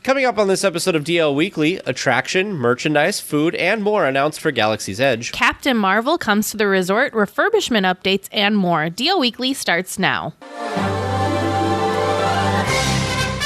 Coming up on this episode of DL Weekly, attraction, merchandise, food, and more announced for Galaxy's Edge. Captain Marvel comes to the resort, refurbishment updates, and more. DL Weekly starts now.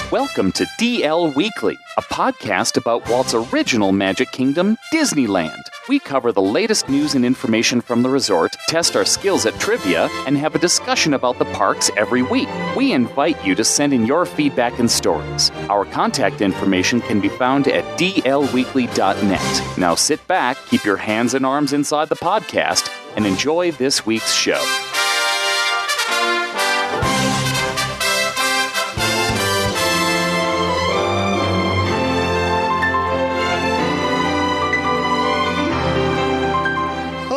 Welcome to DL Weekly, a podcast about Walt's original Magic Kingdom, Disneyland. We cover the latest news and information from the resort, test our skills at trivia, and have a discussion about the parks every week. We invite you to send in your feedback and stories. Our contact information can be found at dlweekly.net. Now sit back, keep your hands and arms inside the podcast, and enjoy this week's show.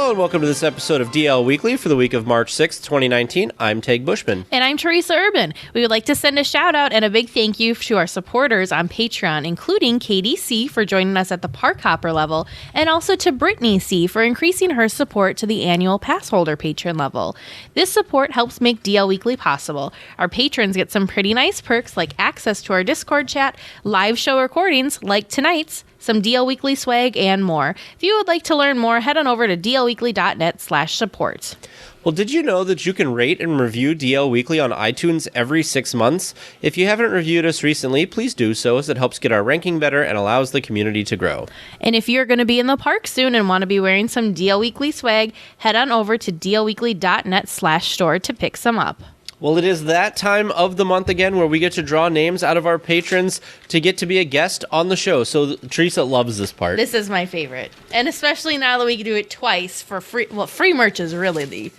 And welcome to this episode of DL Weekly for the week of March 6th, 2019. I'm Teg Bushman. And I'm Teresa Urban. We would like to send a shout out and a big thank you to our supporters on Patreon, including Katie C. for joining us at the Park Hopper level, and also to Brittany C. for increasing her support to the annual pass holder patron level. This support helps make DL Weekly possible. Our patrons get some pretty nice perks like access to our Discord chat, live show recordings like tonight's, some DL Weekly swag, and more. If you would like to learn more, head on over to dlweekly.net/support. Well, did you know that you can rate and review DL Weekly on iTunes every 6 months? If you haven't reviewed us recently, please do so, as it helps get our ranking better and allows the community to grow. And if you're going to be in the park soon and want to be wearing some DL Weekly swag, head on over to dlweekly.net/store to pick some up. Well, it is that time of the month again where we get to draw names out of our patrons to get to be a guest on the show. So Teresa loves this part. This is my favorite. And especially now that we can do it twice for free. Well, free merch is really the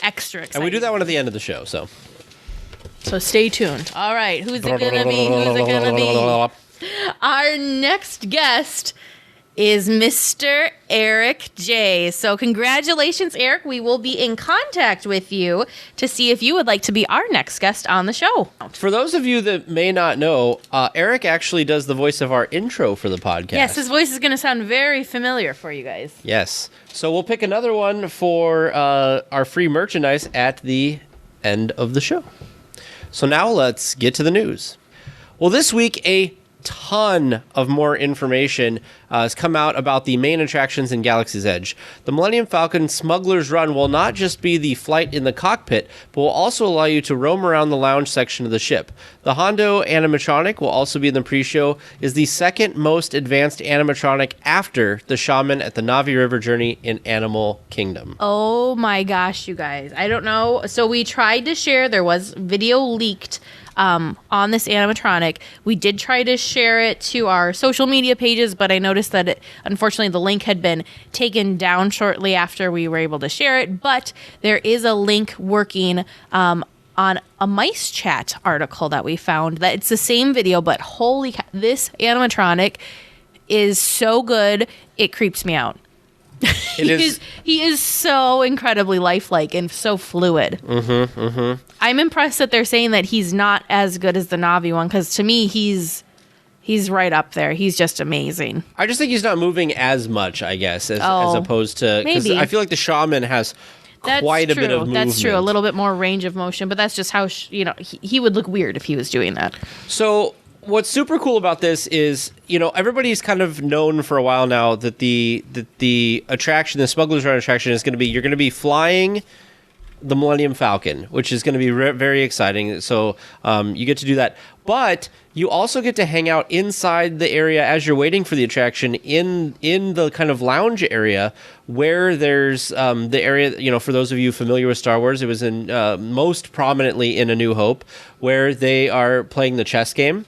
extra exciting. And we do that one at the end of the show, so stay tuned. All right, who's it gonna be? Who's it gonna be? Our next guest is Mr. Eric J. So congratulations, Eric. We will be in contact with you to see if you would like to be our next guest on the show. For those of you that may not know, Eric actually does the voice of our intro for the podcast. Yes, his voice is going to sound very familiar for you guys. Yes. So we'll pick another one for our free merchandise at the end of the show. So now let's get to the news. Well, this week, a ton of more information has come out about the main attractions in Galaxy's Edge. The Millennium Falcon Smuggler's Run will not just be the flight in the cockpit, but will also allow you to roam around the lounge section of the ship. The Hondo animatronic will also be in the pre-show, is the second most advanced animatronic after the Shaman at the Navi River Journey in Animal Kingdom. Oh my gosh, you guys. I don't know. So we tried to share, there was video leaked on this animatronic. We did try to share it to our social media pages, but I noticed that unfortunately the link had been taken down shortly after we were able to share it. But there is a link working on a Mice Chat article that we found that it's the same video, but holy cow, this animatronic is so good, it creeps me out. He is so incredibly lifelike and so fluid. I'm impressed that they're saying that he's not as good as the Navi one, because to me he's right up there. He's just amazing. I just think he's not moving as much, I guess, as opposed to, because I feel like the Shaman has quite a bit of movement. That's true. A little bit more range of motion, but that's just how he would look weird if he was doing that. So what's super cool about this is, everybody's kind of known for a while now that the attraction, the Smuggler's Run attraction, is going to be, you're going to be flying the Millennium Falcon, which is going to be very exciting. So you get to do that. But you also get to hang out inside the area as you're waiting for the attraction in the kind of lounge area where there's the area, for those of you familiar with Star Wars, it was in most prominently in A New Hope, where they are playing the chess game,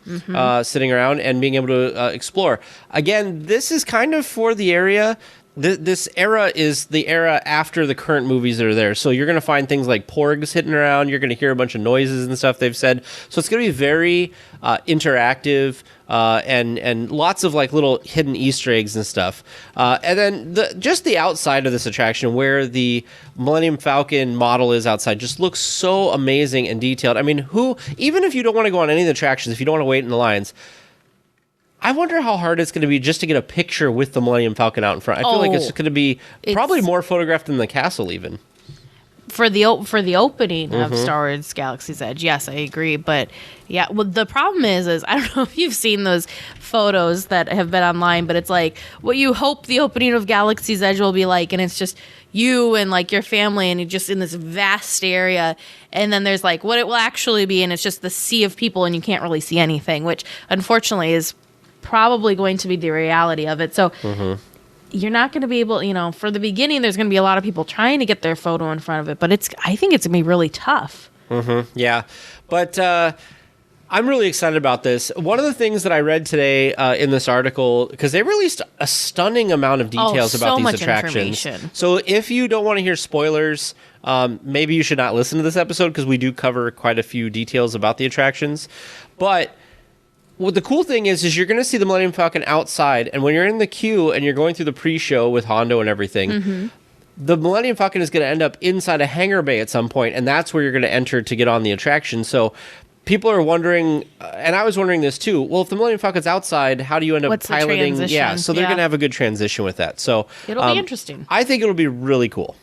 sitting around and being able to explore. Again, this is kind of for the area. This era is the era after the current movies that are there. So you're going to find things like porgs hitting around. You're going to hear a bunch of noises and stuff they've said. So it's going to be very interactive and lots of little hidden Easter eggs and stuff. And then just the outside of this attraction, where the Millennium Falcon model is outside, just looks so amazing and detailed. I mean, even if you don't want to go on any of the attractions, if you don't want to wait in the lines, I wonder how hard it's going to be just to get a picture with the Millennium Falcon out in front. I feel like it's going to be probably more photographed than the castle even. For the opening of Star Wars Galaxy's Edge, yes, I agree. But yeah, well, the problem is I don't know if you've seen those photos that have been online, but it's like what you hope the opening of Galaxy's Edge will be like, and it's just you and like your family, and you're just in this vast area, and then there's like what it will actually be, and it's just the sea of people, and you can't really see anything, which unfortunately is probably going to be the reality of it. So. You're not going to be able, for the beginning, there's going to be a lot of people trying to get their photo in front of it, but I think it's going to be really tough. Yeah. But I'm really excited about this. One of the things that I read today in this article, because they released a stunning amount of details about these attractions. So if you don't want to hear spoilers, maybe you should not listen to this episode because we do cover quite a few details about the attractions. But what the cool thing is you're going to see the Millennium Falcon outside, and when you're in the queue and you're going through the pre-show with Hondo and everything, the Millennium Falcon is going to end up inside a hangar bay at some point, and that's where you're going to enter to get on the attraction. So people are wondering, and I was wondering this too, well, if the Millennium Falcon's outside, how do you end up piloting? Yeah, so they're going to have a good transition with that. So it'll be interesting. I think it'll be really cool.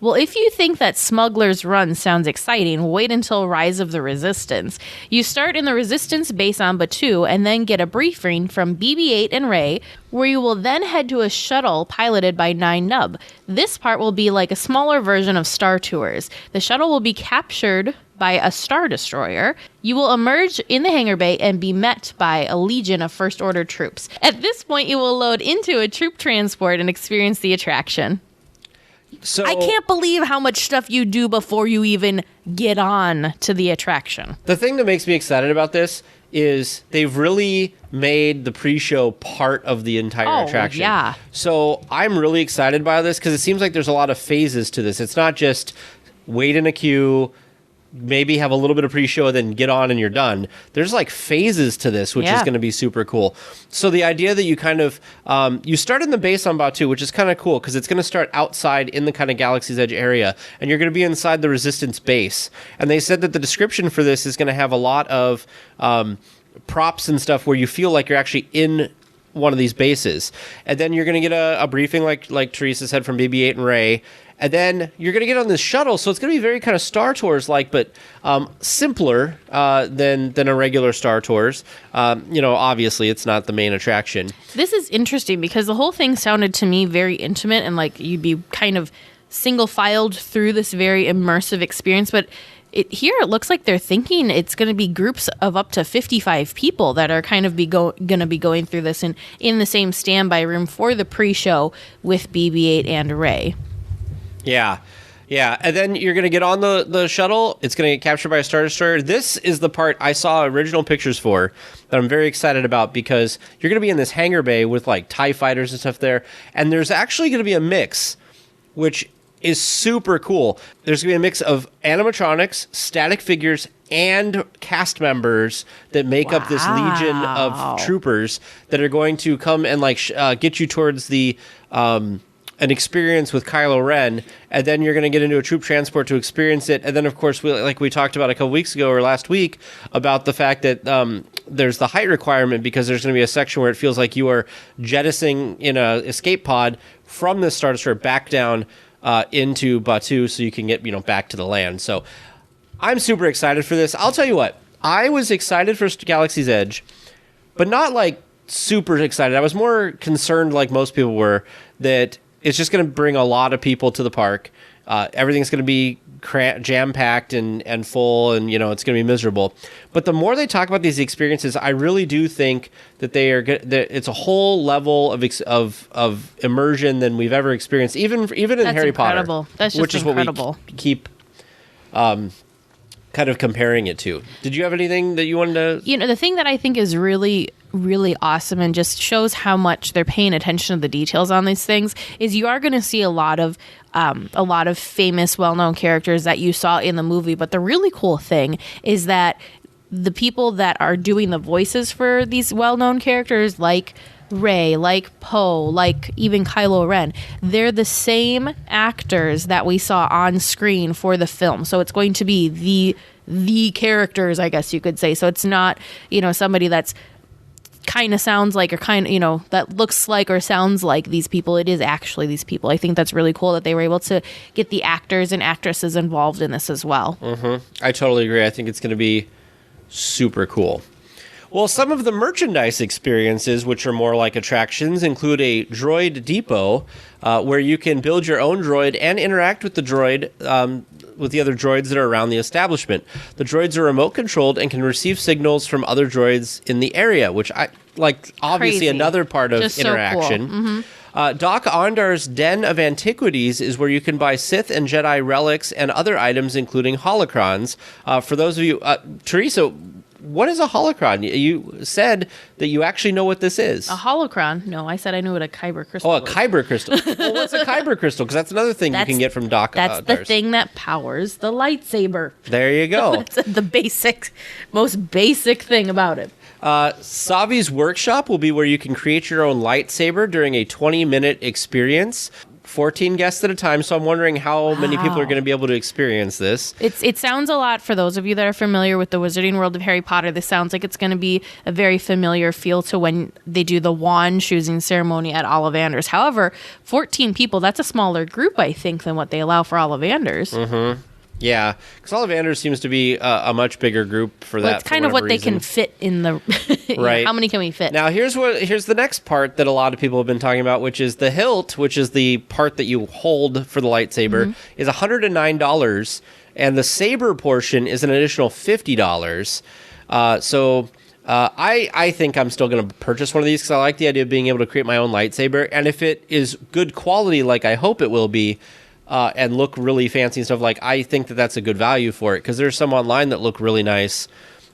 Well, if you think that Smuggler's Run sounds exciting, wait until Rise of the Resistance. You start in the Resistance base on Batuu and then get a briefing from BB-8 and Rey, where you will then head to a shuttle piloted by 9-Nub. This part will be like a smaller version of Star Tours. The shuttle will be captured by a Star Destroyer. You will emerge in the hangar bay and be met by a legion of First Order troops. At this point, you will load into a troop transport and experience the attraction. So I can't believe how much stuff you do before you even get on to the attraction. The thing that makes me excited about this is they've really made the pre-show part of the entire attraction. Yeah. So I'm really excited by this because it seems like there's a lot of phases to this. It's not just wait in a queue, maybe have a little bit of pre-show, then get on and you're done. There's like phases to this, which is going to be super cool. So the idea that you kind of, you start in the base on Batuu, which is kind of cool because it's going to start outside in the kind of Galaxy's Edge area, and you're going to be inside the Resistance base. And they said that the description for this is going to have a lot of props and stuff where you feel like you're actually in one of these bases. And then you're going to get a briefing like Teresa said from BB-8 and Rey. And then you're going to get on this shuttle, so it's going to be very kind of Star Tours-like, but simpler than a regular Star Tours. Obviously, it's not the main attraction. This is interesting because the whole thing sounded to me very intimate and like you'd be kind of single-filed through this very immersive experience, but here it looks like they're thinking it's going to be groups of up to 55 people that are kind of going to be going through this in the same standby room for the pre-show with BB-8 and Rey. Yeah. And then you're going to get on the shuttle. It's going to get captured by a Star Destroyer. This is the part I saw original pictures for that I'm very excited about because you're going to be in this hangar bay with like TIE fighters and stuff there. And there's actually going to be a mix, which is super cool. There's going to be a mix of animatronics, static figures, and cast members that make up this legion of troopers that are going to come and get you towards the an experience with Kylo Ren, and then you're going to get into a troop transport to experience it. And then, of course, we talked about a couple weeks ago or last week about the fact that there's the height requirement because there's going to be a section where it feels like you are jettisoning in a escape pod from the Star Destroyer back down into Batuu so you can get back to the land. So I'm super excited for this. I'll tell you what, I was excited for Galaxy's Edge, but not like super excited. I was more concerned, like most people were, that it's just going to bring a lot of people to the park. Everything's going to be jam-packed and full, and it's going to be miserable. But the more they talk about these experiences, I really do think that they are good. That it's a whole level of immersion than we've ever experienced, even in Harry Potter. That's just which incredible. Is what we keep kind of comparing it to. Did you have anything that you wanted to? The thing that I think is really, really awesome and just shows how much they're paying attention to the details on these things is you are going to see a lot of famous, well-known characters that you saw in the movie. But the really cool thing is that the people that are doing the voices for these well-known characters, like Rey, like Poe, like even Kylo Ren, they're the same actors that we saw on screen for the film. So it's going to be the characters, I guess you could say. So it's not, somebody that's kind of sounds like, or kind of, that looks like or sounds like these people, it is actually these people. I think that's really cool that they were able to get the actors and actresses involved in this as well. I totally agree. I think it's going to be super cool. Well, some of the merchandise experiences, which are more like attractions, include a droid depot where you can build your own droid and interact with the droid with the other droids that are around the establishment. The droids are remote controlled and can receive signals from other droids in the area, which I like. Obviously, Crazy. another part of Just interaction. So cool. Doc Ondar's Den of Antiquities is where you can buy Sith and Jedi relics and other items, including holocrons. For those of you, Teresa, what is a holocron? You said that you actually know what this is. A holocron? No, I said I knew what a kyber crystal Oh, a was. kyber crystal. Well, what's a kyber crystal? Because that's another thing you can get from Doc. That's the thing that powers the lightsaber. There you go. That's the most basic thing about it. Savi's workshop will be where you can create your own lightsaber during a 20-minute experience. 14 guests at a time, so I'm wondering how many people are going to be able to experience this. It sounds a lot, for those of you that are familiar with the Wizarding World of Harry Potter, this sounds like it's going to be a very familiar feel to when they do the wand choosing ceremony at Ollivanders. However, 14 people, that's a smaller group, I think, than what they allow for Ollivanders. Yeah, because Ollivanders seems to be a much bigger group for that. Well, it's kind of what they can fit in the... Right. How many can we fit? Now, here's the next part that a lot of people have been talking about, which is the hilt, which is the part that you hold for the lightsaber, is $109, and the saber portion is an additional $50. I think I'm still going to purchase one of these because I like the idea of being able to create my own lightsaber, and if it is good quality like I hope it will be, and look really fancy and stuff, like I think that that's a good value for it, because there's some online that look really nice,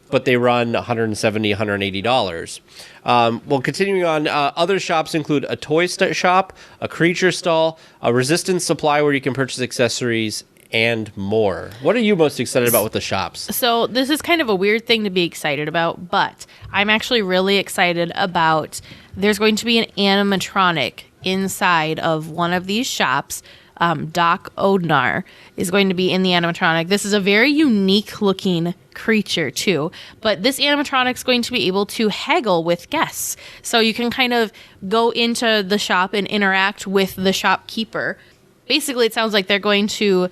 but they run $170, $180. Well, continuing on, other shops include a toy shop, a creature stall, a resistance supply where you can purchase accessories, and more. What are you most excited about with the shops? So this is kind of a weird thing to be excited about, but I'm actually really excited about, there's going to be an animatronic inside of one of these shops. Doc Odnar is going to be in the animatronic. This is a very unique looking creature too, but this animatronic is going to be able to haggle with guests. So you can kind of go into the shop and interact with the shopkeeper. Basically, it sounds like they're going to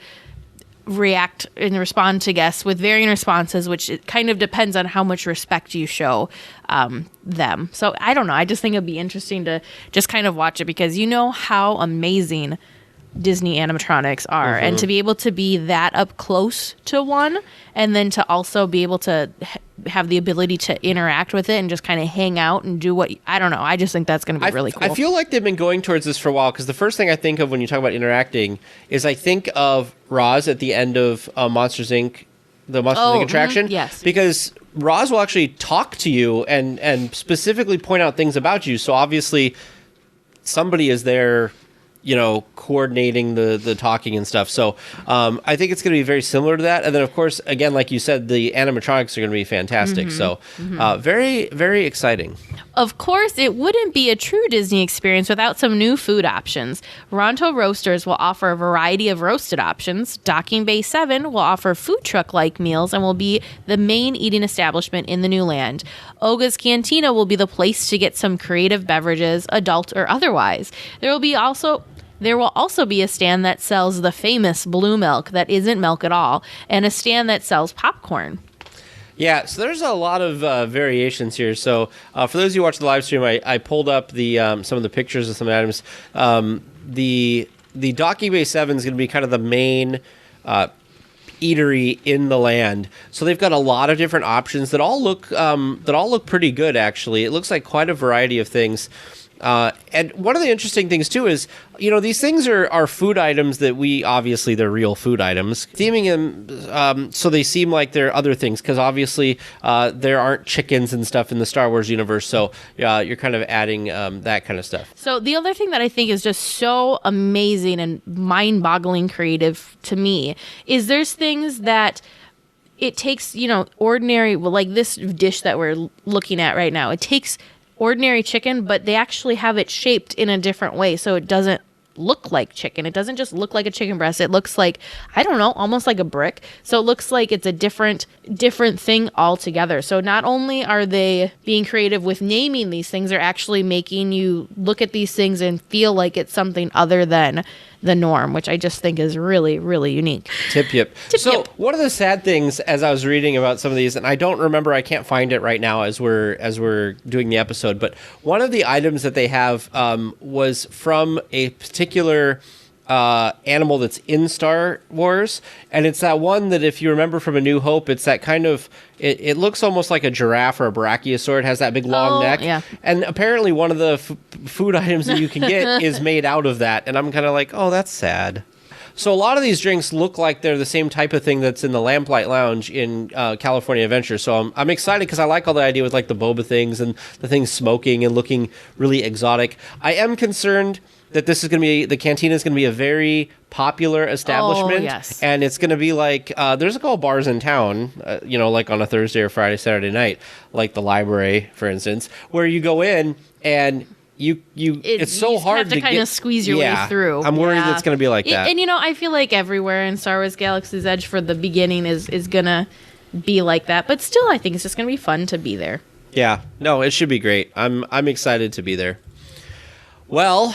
react and respond to guests with varying responses, which it kind of depends on how much respect you show them. So I don't know. I just think it'd be interesting to just kind of watch it, because you know how amazing Disney animatronics are, and to be able to be that up close to one, and then to also be able to have the ability to interact with it and just kind of hang out and do what, I don't know. I just think that's going to be really cool. I feel like they've been going towards this for a while, because the first thing I think of when you talk about interacting is I think of Roz at the end of Monsters Inc., the Monsters Inc. attraction. Yes. Because Roz will actually talk to you and specifically point out things about you. So obviously somebody is there, coordinating the talking and stuff. So I think it's going to be very similar to that. And then, of course, again, like you said, the animatronics are going to be fantastic. So very, very exciting. Of course, it wouldn't be a true Disney experience without some new food options. Ronto Roasters will offer a variety of roasted options. Docking Bay 7 will offer food truck-like meals and will be the main eating establishment in the new land. Oga's Cantina will be the place to get some creative beverages, adult or otherwise. There will also be a stand that sells the famous blue milk that isn't milk at all, and a stand that sells popcorn. Yeah, so there's a lot of variations here. So for those of you who watch the live stream, I pulled up the some of the pictures of some items. The Docking Bay 7 is going to be kind of the main eatery in the land. So they've got a lot of different options that all look pretty good, actually. It looks like quite a variety of things. And one of the interesting things, too, is, these things are food items that they're real food items. Theming them so they seem like they're other things, because obviously there aren't chickens and stuff in the Star Wars universe, so you're kind of adding that kind of stuff. So the other thing that I think is just so amazing and mind-boggling creative to me is there's things that it takes, ordinary, like this dish that we're looking at right now, it takes ordinary chicken, but they actually have it shaped in a different way, so it doesn't look like chicken. It doesn't just look like a chicken breast. It looks like, I don't know, almost like a brick. So it looks like it's a different thing altogether. So not only are they being creative with naming these things, they're actually making you look at these things and feel like it's something other than the norm, which I just think is really, really unique. Tip. So one of the sad things as I was reading about some of these, and I don't remember, I can't find it right now as we're doing the episode, but one of the items that they have was from a particular animal that's in Star Wars, and it's that one that, if you remember from A New Hope, it's that kind of, it looks almost like a giraffe or a brachiosaur. It has that big long neck, yeah. And apparently one of the food items that you can get is made out of that, and I'm kind of like, oh, that's sad. So a lot of these drinks look like they're the same type of thing that's in the Lamplight Lounge in California Adventure. So I'm excited because I like all the idea with like the boba things and the things smoking and looking really exotic. I am concerned that this is going to be, the cantina is going to be a very popular establishment. Oh, yes. And it's going to be like, there's a couple bars in town, like on a Thursday or Friday, Saturday night, like the library, for instance, where you go in and it's so hard to kind of squeeze your way through. I'm worried that it's going to be like that. And I feel like everywhere in Star Wars Galaxy's Edge for the beginning is going to be like that. But still, I think it's just going to be fun to be there. Yeah. No, it should be great. I'm excited to be there. Well,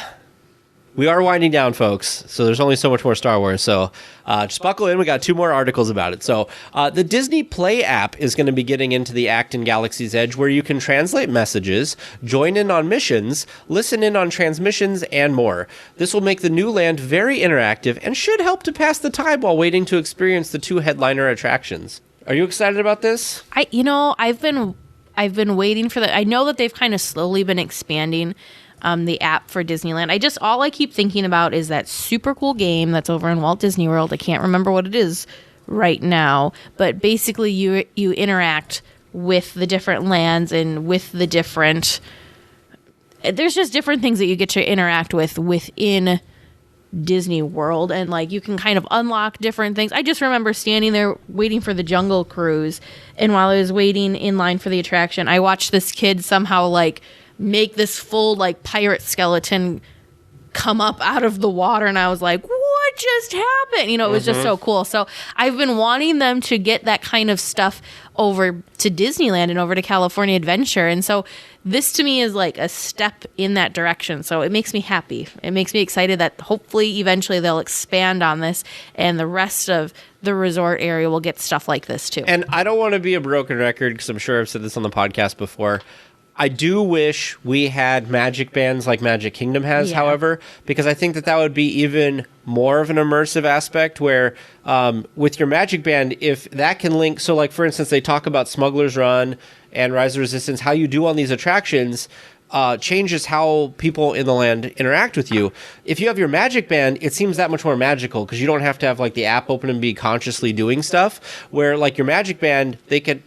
we are winding down, folks, so there's only so much more Star Wars, so just buckle in. We got 2 more articles about it. So the Disney Play app is going to be getting into the act in Galaxy's Edge, where you can translate messages, join in on missions, listen in on transmissions, and more. This will make the new land very interactive and should help to pass the time while waiting to experience the 2 headliner attractions. Are you excited about this? I've been waiting for that. I know that they've kind of slowly been expanding the app for Disneyland. All I keep thinking about is that super cool game that's over in Walt Disney World. I can't remember what it is right now, but basically you interact with the different lands and with the different, there's just different things that you get to interact with within Disney World, and like you can kind of unlock different things. I just remember standing there waiting for the Jungle Cruise, and while I was waiting in line for the attraction, I watched this kid somehow like make this full like pirate skeleton come up out of the water, and I was like, what just happened? It was just so cool. So I've been wanting them to get that kind of stuff over to Disneyland and over to California Adventure, and so this to me is like a step in that direction. So it makes me happy. It makes me excited that hopefully eventually they'll expand on this and the rest of the resort area will get stuff like this too. And I don't want to be a broken record, because I'm sure I've said this on the podcast before. I do wish we had magic bands like Magic Kingdom has, however, because I think that would be even more of an immersive aspect where with your magic band, if that can link, so like for instance, they talk about Smuggler's Run and Rise of Resistance, how you do on these attractions changes how people in the land interact with you. If you have your magic band, it seems that much more magical because you don't have to have like the app open and be consciously doing stuff, where like your magic band, they could,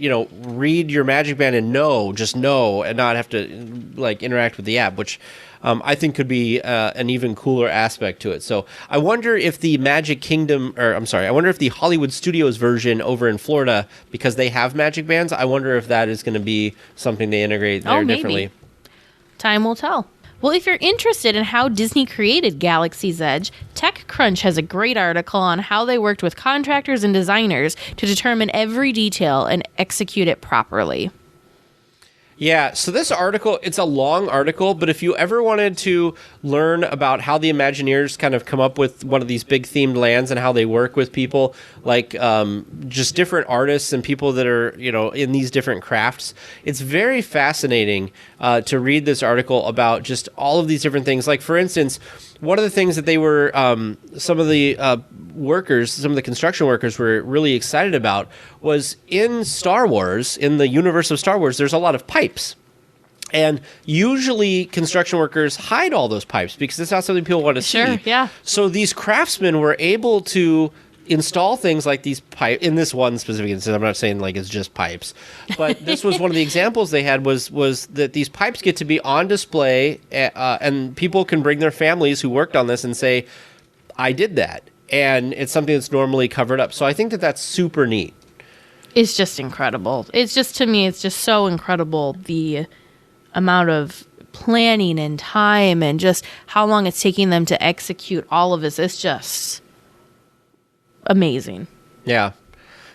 read your magic band and just know and not have to like interact with the app, which I think could be an even cooler aspect to it. So I wonder if the I wonder if the Hollywood Studios version over in Florida, because they have magic bands, I wonder if that is going to be something they integrate there differently. Time will tell. Well, if you're interested in how Disney created Galaxy's Edge, TechCrunch has a great article on how they worked with contractors and designers to determine every detail and execute it properly. Yeah, so this article, it's a long article, but if you ever wanted to learn about how the Imagineers kind of come up with one of these big themed lands and how they work with people, like just different artists and people that are, in these different crafts, it's very fascinating to read this article about just all of these different things. Like, for instance, one of the things that they were, some of the construction workers were really excited about was in Star Wars, in the universe of Star Wars, there's a lot of pipes. And usually construction workers hide all those pipes because it's not something people want to see. Sure, yeah. So these craftsmen were able to install things like these pipes, in this one specific instance. I'm not saying like it's just pipes, but this was one of the examples they had was that these pipes get to be on display and people can bring their families who worked on this and say, I did that. And it's something that's normally covered up. So I think that that's super neat. It's just incredible. To me, it's just so incredible, the amount of planning and time and just how long it's taking them to execute all of this. It's just amazing. Yeah.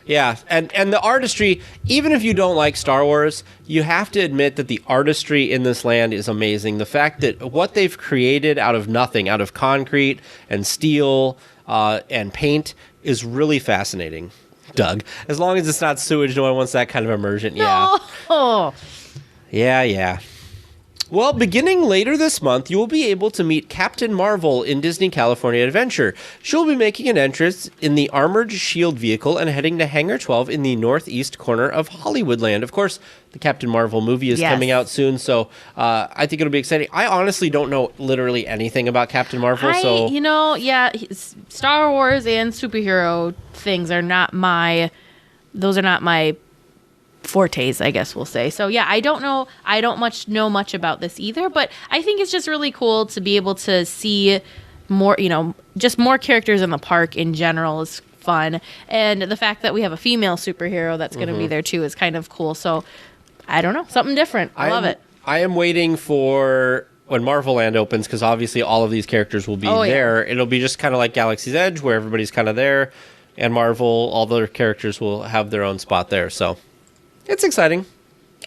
Yeah, and the artistry, even if you don't like Star Wars, you have to admit that the artistry in this land is amazing. The fact that what they've created out of nothing, out of concrete and steel and paint, is really fascinating. Doug, as long as it's not sewage, no one wants that kind of immersion. Yeah. Oh. Yeah. Well, beginning later this month, you will be able to meet Captain Marvel in Disney California Adventure. She'll be making an entrance in the Armored Shield vehicle and heading to Hangar 12 in the northeast corner of Hollywoodland. Of course, the Captain Marvel movie is coming out soon, so I think it'll be exciting. I honestly don't know literally anything about Captain Marvel, Star Wars and superhero things are not my fortes, I guess we'll say. So yeah, I don't know much about this either, but I think it's just really cool to be able to see more, just more characters in the park in general is fun. And the fact that we have a female superhero that's going to be there too is kind of cool. So I don't know, something different. I love it. I am waiting for when Marvel Land opens, because obviously all of these characters will be there. Yeah. It'll be just kind of like Galaxy's Edge, where everybody's kind of there, and Marvel, all their characters will have their own spot there. So it's exciting.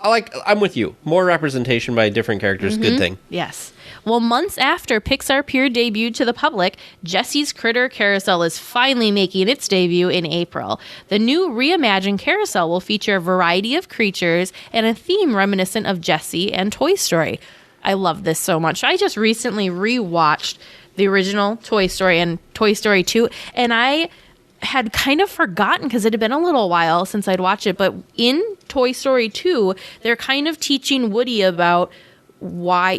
I'm with you. More representation by different characters, good thing. Yes. Well, months after Pixar Pier debuted to the public, Jessie's Critter Carousel is finally making its debut in April. The new reimagined carousel will feature a variety of creatures and a theme reminiscent of Jessie and Toy Story. I love this so much. I just recently rewatched the original Toy Story and Toy Story 2, and I had kind of forgotten because it had been a little while since I'd watched it, but in Toy Story 2, they're kind of teaching Woody about why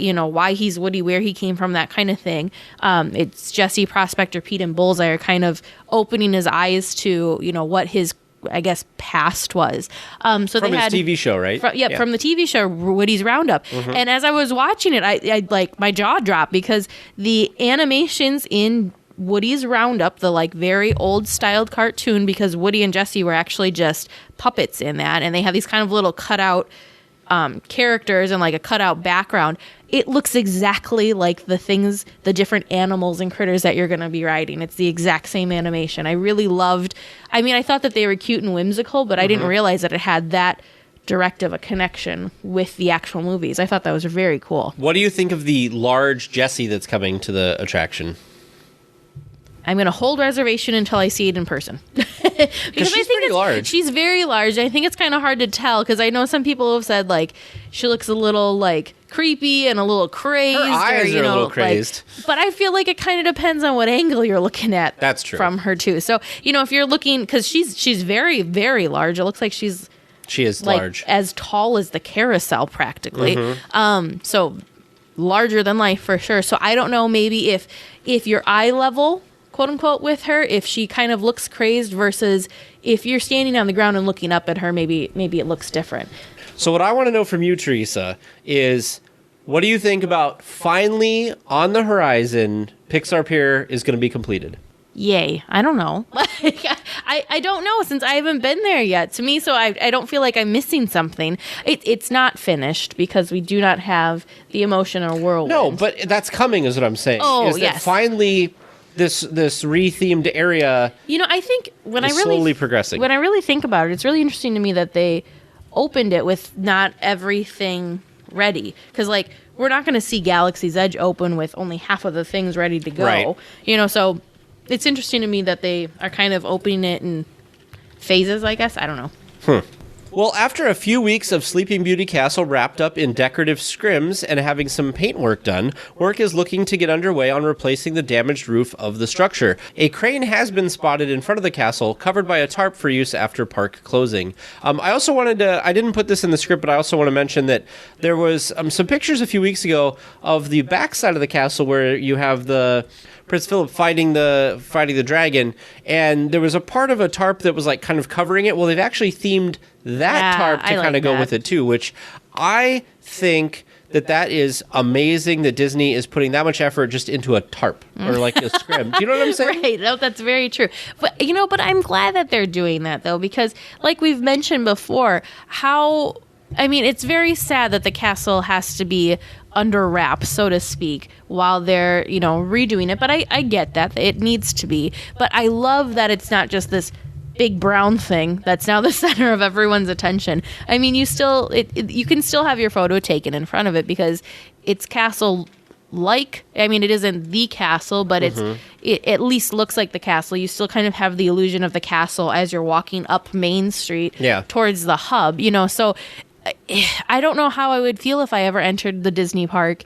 he's Woody, where he came from, that kind of thing. It's Jessie, Prospector, Pete, and Bullseye are kind of opening his eyes to, what his, I guess, past was. So from his TV show, right? From the TV show, Woody's Roundup. And as I was watching it, I like, my jaw dropped because the animations in Woody's Roundup, the very old styled cartoon, because Woody and Jessie were actually just puppets in that, and they have these kind of little cutout characters and a cutout background. It looks exactly like the different animals and critters that you're going to be riding. It's the exact same animation. I really loved. I thought that they were cute and whimsical, but I didn't realize that it had that direct of a connection with the actual movies. I thought that was very cool. What do you think of the large Jessie that's coming to the attraction? I'm going to hold reservation until I see it in person. Because she's pretty large. She's very large. I think it's kind of hard to tell because I know some people have said she looks a little creepy and a little crazed. Her eyes are a little crazed. But I feel like it kind of depends on what angle you're looking at. That's true. From her too. So, if you're looking, because she's very, very large. It looks like she is large. As tall as the carousel practically. So larger than life for sure. So I don't know, maybe if your eye level, quote unquote, with her, if she kind of looks crazed versus if you're standing on the ground and looking up at her, maybe it looks different. So what I want to know from you, Teresa, is what do you think about finally on the horizon, Pixar Pier is going to be completed? Yay. I don't know. I don't know since I haven't been there yet. To me, so I don't feel like I'm missing something. It's not finished because we do not have the emotion or whirlwind. No, but that's coming is what I'm saying. Oh, is that finally this re-themed area I think slowly progressing. When I really think about it, it's really interesting to me that they opened it with not everything ready. Because, we're not going to see Galaxy's Edge open with only half of the things ready to go. Right. So it's interesting to me that they are kind of opening it in phases, I guess. I don't know. Well, after a few weeks of Sleeping Beauty Castle wrapped up in decorative scrims and having some paint work done, work is looking to get underway on replacing the damaged roof of the structure. A crane has been spotted in front of the castle, covered by a tarp for use after park closing. I also wanted to, I didn't put this in the script, but I also want to mention that there was some pictures a few weeks ago of the backside of the castle where you have the Prince Philip fighting the dragon, and there was a part of a tarp that was kind of covering it. Well, they've actually themed that tarp to kind of go with it too, which I think that is amazing that Disney is putting that much effort just into a tarp or a scrim. Do you know what I'm saying? Right. No, that's very true. But I'm glad that they're doing that though, because like we've mentioned before, how I mean, it's very sad that the castle has to be under wraps, so to speak, while they're, redoing it. But I get that. It needs to be. But I love that it's not just this big brown thing that's now the center of everyone's attention. I mean, you can still have your photo taken in front of it because it's castle it isn't the castle, but it at least looks like the castle. You still kind of have the illusion of the castle as you're walking up Main Street towards the hub, so I don't know how I would feel if I ever entered the Disney park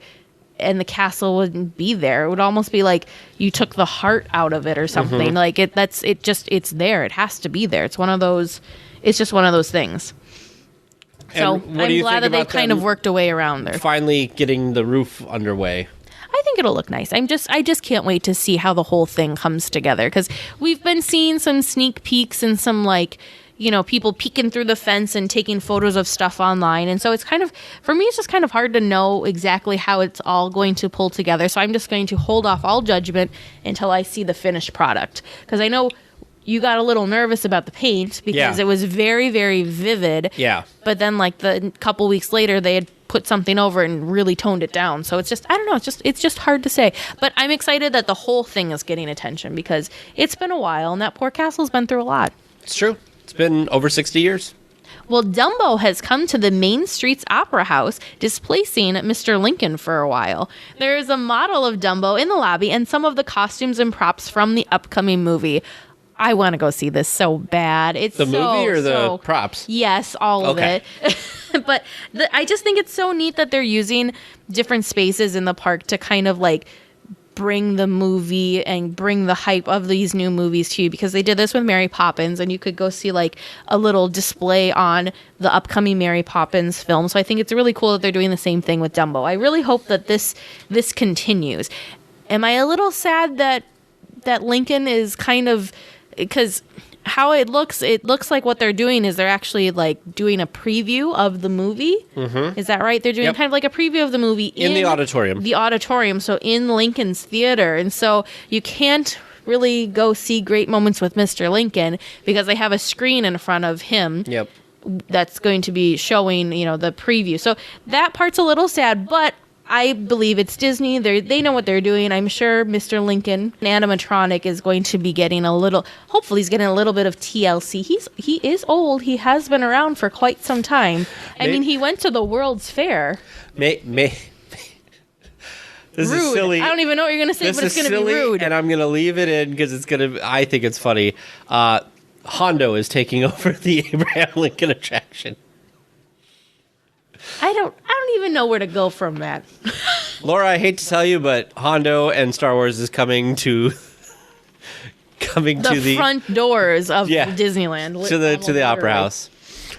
and the castle wouldn't be there. It would almost be like you took the heart out of it or something. Like it's there. It has to be there. It's just one of those things. So I'm glad that they kind of worked a way around there. Finally getting the roof underway. I think it'll look nice. I just can't wait to see how the whole thing comes together, because we've been seeing some sneak peeks and some people peeking through the fence and taking photos of stuff online. And so for me, it's just kind of hard to know exactly how it's all going to pull together. So I'm just going to hold off all judgment until I see the finished product, because I know you got a little nervous about the paint because it was very, very vivid. Yeah. But then the couple weeks later, they had put something over it and really toned it down. So it's just, I don't know, it's just hard to say. But I'm excited that the whole thing is getting attention, because it's been a while and that poor castle's been through a lot. It's true. It's been over 60 years. Well, Dumbo has come to the Main Street's Opera House, displacing Mr. Lincoln for a while. There is a model of Dumbo in the lobby and some of the costumes and props from the upcoming movie. I want to go see this so bad. It's the movie or the props? Yes, all of it. But I just think it's so neat that they're using different spaces in the park to kind of bring the movie and bring the hype of these new movies to you, because they did this with Mary Poppins, and you could go see a little display on the upcoming Mary Poppins film. So I think it's really cool that they're doing the same thing with Dumbo. I really hope that this continues. Am I a little sad that Lincoln is kind of, because how it looks like what they're doing is they're actually doing a preview of the movie. Mm-hmm. Is that right? They're doing kind of a preview of the movie in the auditorium. The auditorium, so in Lincoln's theater. And so you can't really go see Great Moments with Mr. Lincoln because they have a screen in front of him. Yep. That's going to be showing, the preview. So that part's a little sad, but I believe it's Disney. They know what they're doing. I'm sure Mr. Lincoln, an animatronic, is going to be getting hopefully he's getting a little bit of TLC. He is old. He has been around for quite some time. I mean, he went to the World's Fair. This rude. Is silly. I don't even know what you're going to say, but it's going to be rude. And I'm going to leave it in because I think it's funny. Hondo is taking over the Abraham Lincoln attraction. I don't even know where to go from that. Laura, I hate to tell you, but Hondo and Star Wars is coming to the front doors of Disneyland to the Opera House.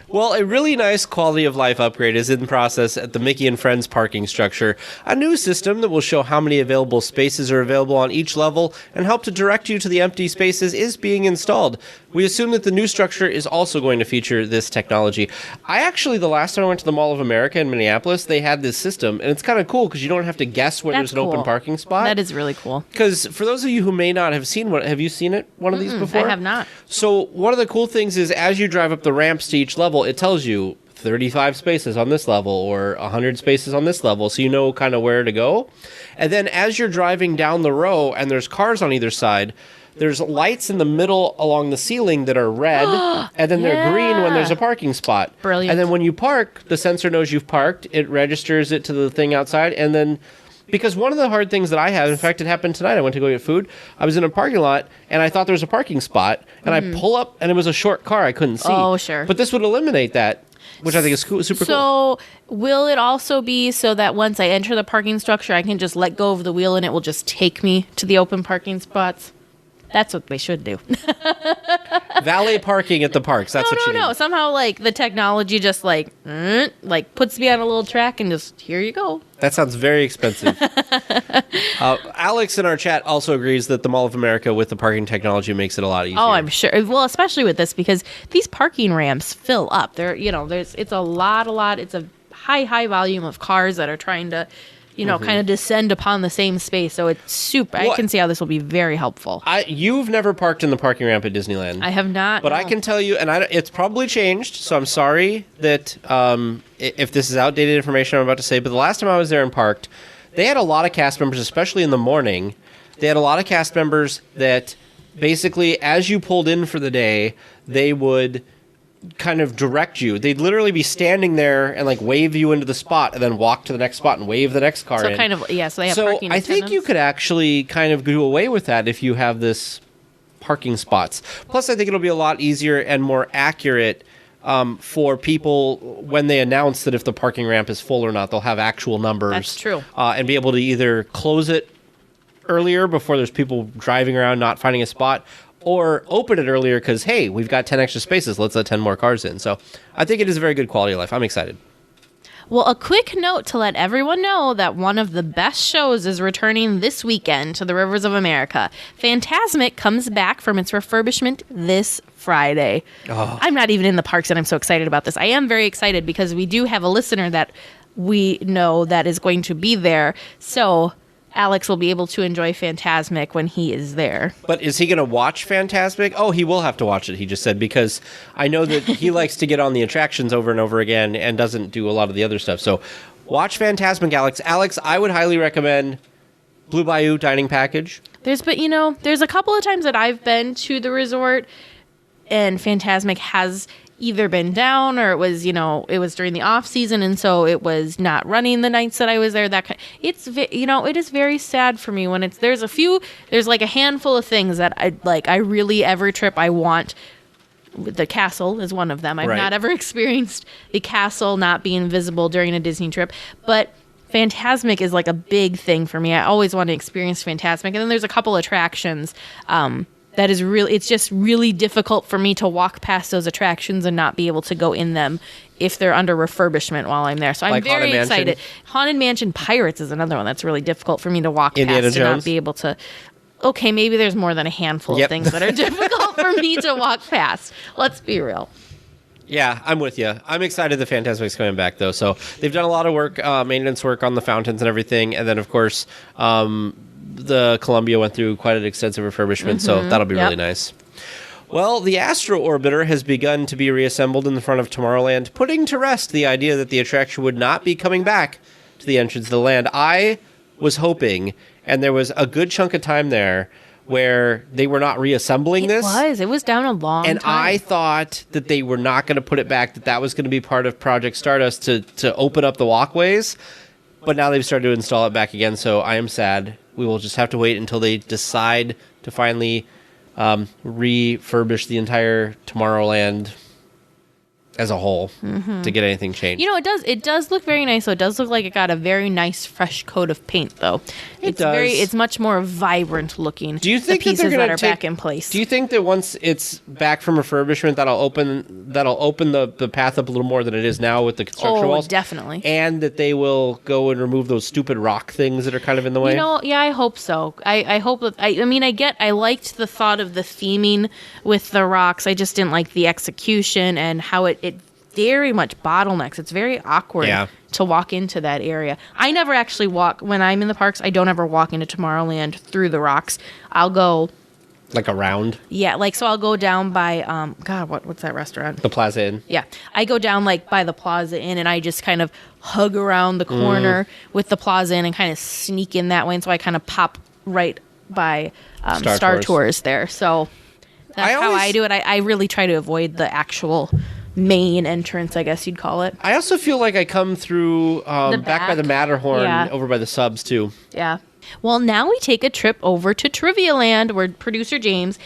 Well, a really nice quality of life upgrade is in process at the Mickey and Friends parking structure. A new system that will show how many available spaces are available on each level and help to direct you to the empty spaces is being installed. We assume that the new structure is also going to feature this technology. The last time I went to the Mall of America in Minneapolis, they had this system, and it's kind of cool because you don't have to guess where there's an open parking spot. That is really cool. Because for those of you who may not have seen one, have you seen one of these before? I have not. So one of the cool things is as you drive up the ramps to each level, it tells you 35 spaces on this level or 100 spaces on this level, so you know kind of where to go. And then as you're driving down the row and there's cars on either side, there's lights in the middle along the ceiling that are red, and then they're green when there's a parking spot. Brilliant. And then when you park, the sensor knows you've parked, it registers it to the thing outside, and then because one of the hard things that I have, in fact, it happened tonight. I went to go get food. I was in a parking lot, and I thought there was a parking spot, and I pull up, and it was a short car. I couldn't see. Oh, sure. But this would eliminate that, which I think is super cool. So will it also be so that once I enter the parking structure, I can just let go of the wheel, and it will just take me to the open parking spots? That's what they should do. Valet parking at the parks. That's what you need. No. Somehow, the technology just puts me on a little track and just, here you go. That sounds very expensive. Alex in our chat also agrees that the Mall of America with the parking technology makes it a lot easier. Oh, I'm sure. Well, especially with this, because these parking ramps fill up. It's a lot. It's a high volume of cars that are trying to kind of descend upon the same space. So it's super. I can see how this will be very helpful. You've never parked in the parking ramp at Disneyland. I have not. But no. I can tell you, and it's probably changed, so I'm sorry that if this is outdated information I'm about to say, but the last time I was there and parked, they had a lot of cast members, especially in the morning. They had a lot of cast members that basically, as you pulled in for the day, they would kind of direct you. They'd literally be standing there and like wave you into the spot and then walk to the next spot and wave the next car in. So kind of, so they have So parking I attendants. think you could actually kind of do away with that if you have this parking spots. Plus, I think it'll be a lot easier and more accurate for people when they announce that if the parking ramp is full or not. They'll have actual numbers. That's true. And be able to either close it earlier before there's people driving around not finding a spot, or open it earlier because, hey, we've got 10 extra spaces. Let's let 10 more cars in. So I think it is a very good quality of life. I'm excited. Well, a quick note to let everyone know that one of the best shows is returning this weekend to the Rivers of America. Fantasmic comes back from its refurbishment this Friday. Oh. I'm not even in the parks, and I'm so excited about this. I am very excited because we do have a listener that we know that is going to be there. So Alex will be able to enjoy Fantasmic when he is there. But is he going to watch Fantasmic? Oh, he will have to watch it, he just said, because I know that he likes to get on the attractions over and over again and doesn't do a lot of the other stuff. So watch Fantasmic, Alex. Alex, I would highly recommend Blue Bayou Dining Package. There's a couple of times that I've been to the resort and Fantasmic has either been down or it was during the off season, and so it was not running the nights that I was there. It is very sad for me when there's like a handful of things that I really every trip I want. The castle is one of them. I've not ever experienced the castle not being visible during a Disney trip, but Fantasmic is like a big thing for me. I always want to experience Fantasmic, and then there's a couple attractions. It's just really difficult for me to walk past those attractions and not be able to go in them if they're under refurbishment while I'm there. So I'm very excited. Haunted Mansion Pirates is another one that's really difficult for me to walk past and not be able to. Okay, maybe there's more than a handful of things that are difficult for me to walk past. Let's be real. Yeah, I'm with you. I'm excited that Fantasmic's coming back, though. So they've done a lot of work, maintenance work on the fountains and everything. And then, of course, the Columbia went through quite an extensive refurbishment, so that'll be really nice. Well, the Astro Orbiter has begun to be reassembled in the front of Tomorrowland, putting to rest the idea that the attraction would not be coming back to the entrance of the land. I was hoping, and there was a good chunk of time there, where they were not reassembling this. It was down a long time. And I thought that they were not going to put it back, that was going to be part of Project Stardust to open up the walkways. But now they've started to install it back again, so I am sad. We will just have to wait until they decide to finally refurbish the entire Tomorrowland as a whole to get anything changed. It does look very nice, though. It does look like it got a very nice fresh coat of paint, though. It's much more vibrant looking. Do you think the pieces that are back in place? Do you think that once it's back from refurbishment, that'll open the path up a little more than it is now with the construction walls? Definitely. And that they will go and remove those stupid rock things that are kind of in the way? I hope so. I hope that I liked the thought of the theming with the rocks. I just didn't like the execution and how it very much bottlenecks. It's very awkward to walk into that area. I never actually walk when I'm in the parks. I don't ever walk into Tomorrowland through the rocks. I'll go like around. Yeah, so I'll go down by what's that restaurant? The Plaza Inn. Yeah, I go down by the Plaza Inn, and I just kind of hug around the corner with the Plaza Inn and kind of sneak in that way. And so I kind of pop right by Star Tours there. So that's how I do it. I really try to avoid the actual main entrance, I guess you'd call it. I also feel like I come through back by the Matterhorn, over by the subs too. Yeah. Well, now we take a trip over to Trivia Land, where producer James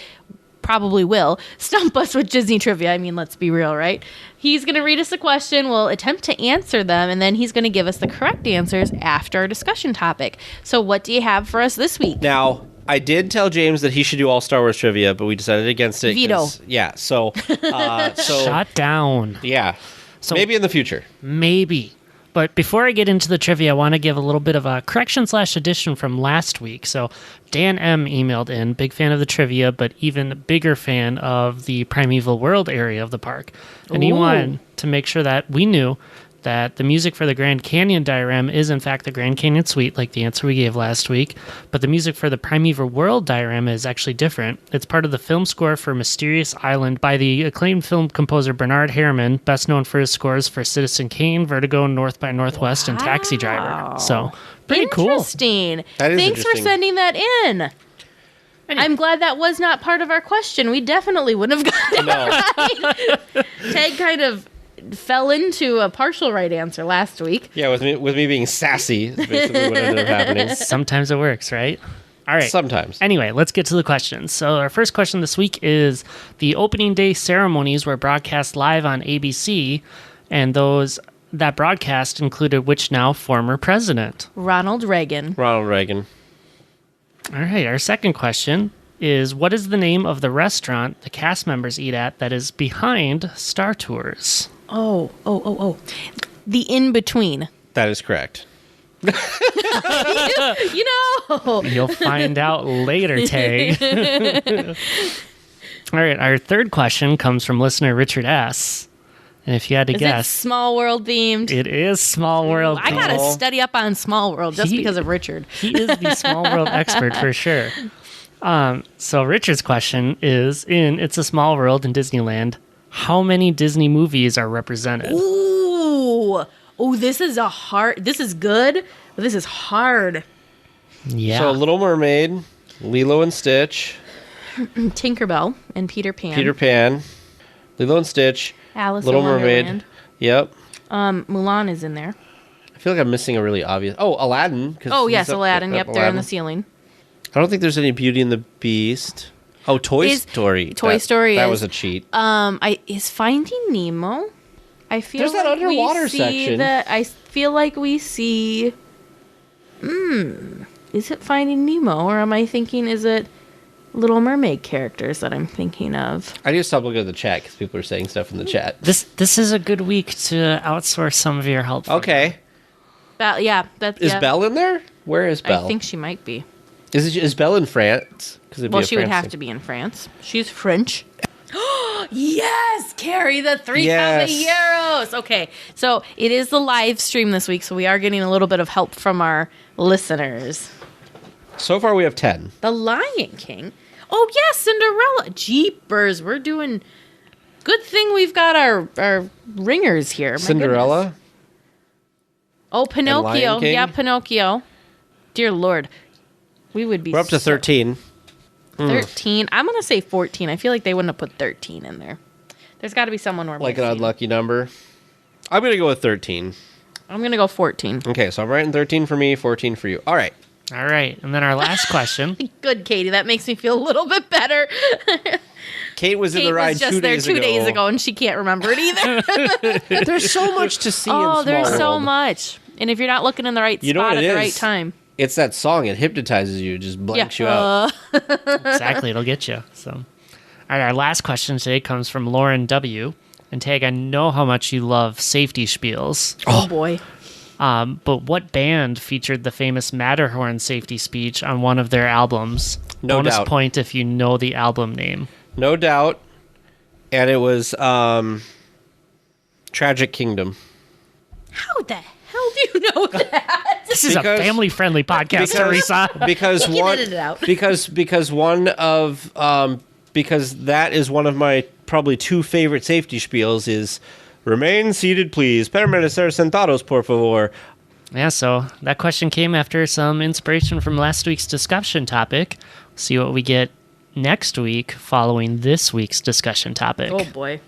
probably will stump us with Disney trivia. I mean, let's be real, right? He's going to read us a question, we'll attempt to answer them, and then he's going to give us the correct answers after our discussion topic. So what do you have for us this week? Now, I did tell James that he should do all Star Wars trivia, but we decided against it. Veto. Yeah, so... Shut down. Yeah. So maybe in the future. Maybe. But before I get into the trivia, I want to give a little bit of a correction/addition from last week. So Dan M. emailed in, big fan of the trivia, but even bigger fan of the Primeval World area of the park. And he wanted to make sure that we knew that the music for the Grand Canyon diorama is in fact the Grand Canyon Suite, like the answer we gave last week, but the music for the Primeval World diorama is actually different. It's part of the film score for Mysterious Island by the acclaimed film composer Bernard Herrmann, best known for his scores for Citizen Kane, Vertigo, North by Northwest, and Taxi Driver. So, pretty cool. Interesting. That is Thanks for sending that in. I'm glad that was not part of our question. We definitely wouldn't have gotten it right. Tag kind of fell into a partial right answer last week. Yeah, with me being sassy is basically what ended up happening. Sometimes it works, right? All right. Sometimes. Anyway, let's get to the questions. So our first question this week is, the opening day ceremonies were broadcast live on ABC, and that broadcast included which now former president? Ronald Reagan. Ronald Reagan. All right, our second question is, what is the name of the restaurant the cast members eat at that is behind Star Tours? Oh. The In-Between. That is correct. You know. You'll find out later, Tay. All right, our third question comes from listener Richard S. And if you had to guess, Is it Small World themed? it is Small World. I gotta themed. study up on Small World just because of Richard. He is the Small World expert for sure. So Richard's question is, in It's a Small World in Disneyland, how many Disney movies are represented? Ooh. Oh, this is good, but this is hard. Yeah. So Little Mermaid, Lilo and Stitch, Tinkerbell and Peter Pan. Peter Pan, Lilo and Stitch, Alice Little in Mermaid. Wonderland. Yep. Mulan is in there. I feel like I'm missing a really obvious. Oh, Aladdin. Oh, yes, Aladdin. Yep, they're in the ceiling. I don't think there's any Beauty and the Beast. Oh, Toy Story. Toy Story That is- was a cheat. Is Finding Nemo? I feel There's that like underwater we see section. that. I feel like we see. Is it Finding Nemo, or am I thinking? Is it Little Mermaid characters that I'm thinking of? I need to stop looking at the chat because people are saying stuff in the chat. This is a good week to outsource some of your help. Okay. Is Belle in there? Where is Belle? I think she might be. Is Belle in France? Well, she would have to be in France. She's French. Yes, Carrie, the three caballeros. Okay, so it is the live stream this week, so we are getting a little bit of help from our listeners. So far, we have 10. The Lion King. Oh, yeah, Cinderella. Jeepers, we're doing... Good thing we've got our ringers here. My Cinderella. goodness. Oh, Pinocchio. Lion King? Yeah, Pinocchio. Dear Lord. We would be... We're up to 13. 13. I'm going to say 14. I feel like they wouldn't have put 13 in there. There's got to be someone we're Like an missing. unlucky number. I'm going to go with 13. I'm going to go 14. Okay, so I'm writing 13 for me, 14 for you. All right. All right, and then our last question. Good, Katie. That makes me feel a little bit better. Kate was in Kate the ride was just 2 there days 2 days ago, and she can't remember it either. There's so much to see in Small there's so World. much. And if you're not looking in the right You know spot what at it the right is? time. It's that song. It hypnotizes you. It just blanks you out. Exactly, it'll get you. So, all right, our last question today comes from Lauren W. And Tag, I know how much you love safety spiels. Oh, boy. But what band featured the famous Matterhorn safety speech on one of their albums? No Bonus doubt. point if you know the album name. No doubt. And it was Tragic Kingdom. How the hell do you know that? This is a family-friendly podcast, Teresa. Because You can one, edit it out. because one of because that is one of my probably 2 favorite safety spiels is remain seated, please. Permanecer sentados, por favor. Yeah, so that question came after some inspiration from last week's discussion topic. See what we get next week following this week's discussion topic. Oh, boy.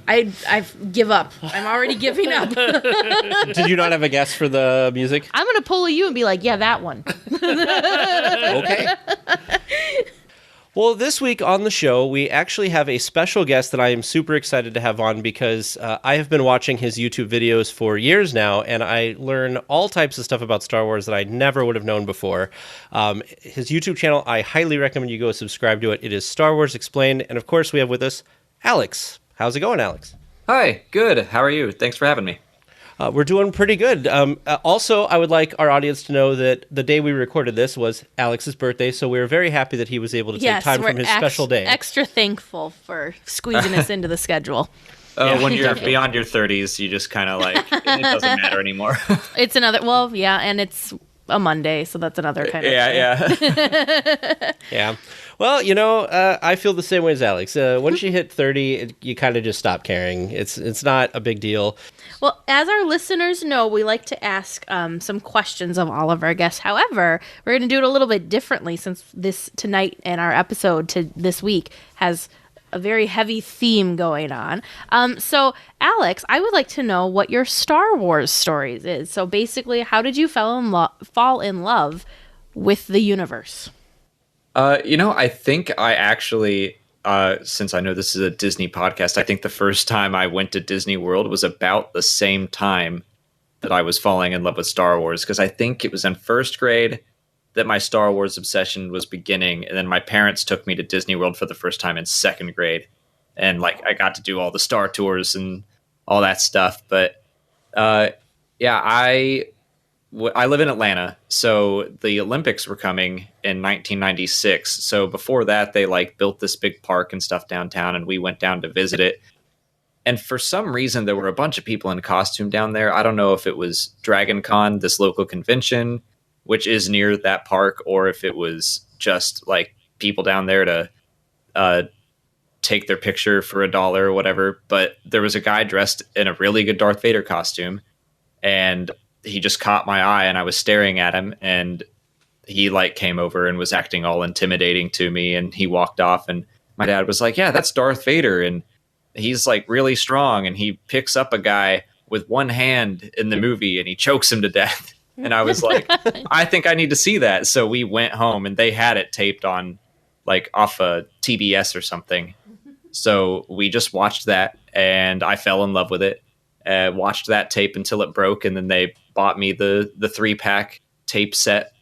I give up. I'm already giving up. Did you not have a guess for the music? I'm going to pull you and be like, yeah, that one. Okay. Well, this week on the show, we actually have a special guest that I am super excited to have on because I have been watching his YouTube videos for years now, and I learn all types of stuff about Star Wars that I never would have known before. His YouTube channel, I highly recommend you go subscribe to it. It is Star Wars Explained, and of course, we have with us Alex. How's it going, Alex? Hi, good. How are you? Thanks for having me. We're doing pretty good. Also, I would like our audience to know that the day we recorded this was Alex's birthday, so we were very happy that he was able to take time from his special day. Extra thankful for squeezing us into the schedule. When you're Definitely. beyond your 30s, you just kind of like, it doesn't matter anymore. It's another, well, yeah, and it's a Monday, so that's another kind of thing. Yeah. Yeah. Well, I feel the same way as Alex. Once you hit 30, you kind of just stop caring. It's not a big deal. Well, as our listeners know, we like to ask some questions of all of our guests. However, we're going to do it a little bit differently since this tonight and our episode to this week has a very heavy theme going on. So, Alex, I would like to know what your Star Wars stories is. So, basically, how did you fall in love with the universe? I think I actually, since I know this is a Disney podcast, I think the first time I went to Disney World was about the same time that I was falling in love with Star Wars, because I think it was in first grade that my Star Wars obsession was beginning, and then my parents took me to Disney World for the first time in second grade, and like I got to do all the Star Tours and all that stuff. But yeah, I live in Atlanta, so the Olympics were coming in 1996. So before that, they like built this big park and stuff downtown, and we went down to visit it. And for some reason, there were a bunch of people in costume down there. I don't know if it was Dragon Con, this local convention, which is near that park, or if it was just like people down there to take their picture for $1 or whatever. But there was a guy dressed in a really good Darth Vader costume, and he just caught my eye, and I was staring at him, and he like came over and was acting all intimidating to me, and he walked off, and my dad was like, yeah, that's Darth Vader, and he's like really strong, and he picks up a guy with one hand in the movie and he chokes him to death. And I was like, I think I need to see that. So we went home, and they had it taped on like off a TBS or something. So we just watched that, and I fell in love with it. Watched that tape until it broke, and then they bought me the 3-pack tape set,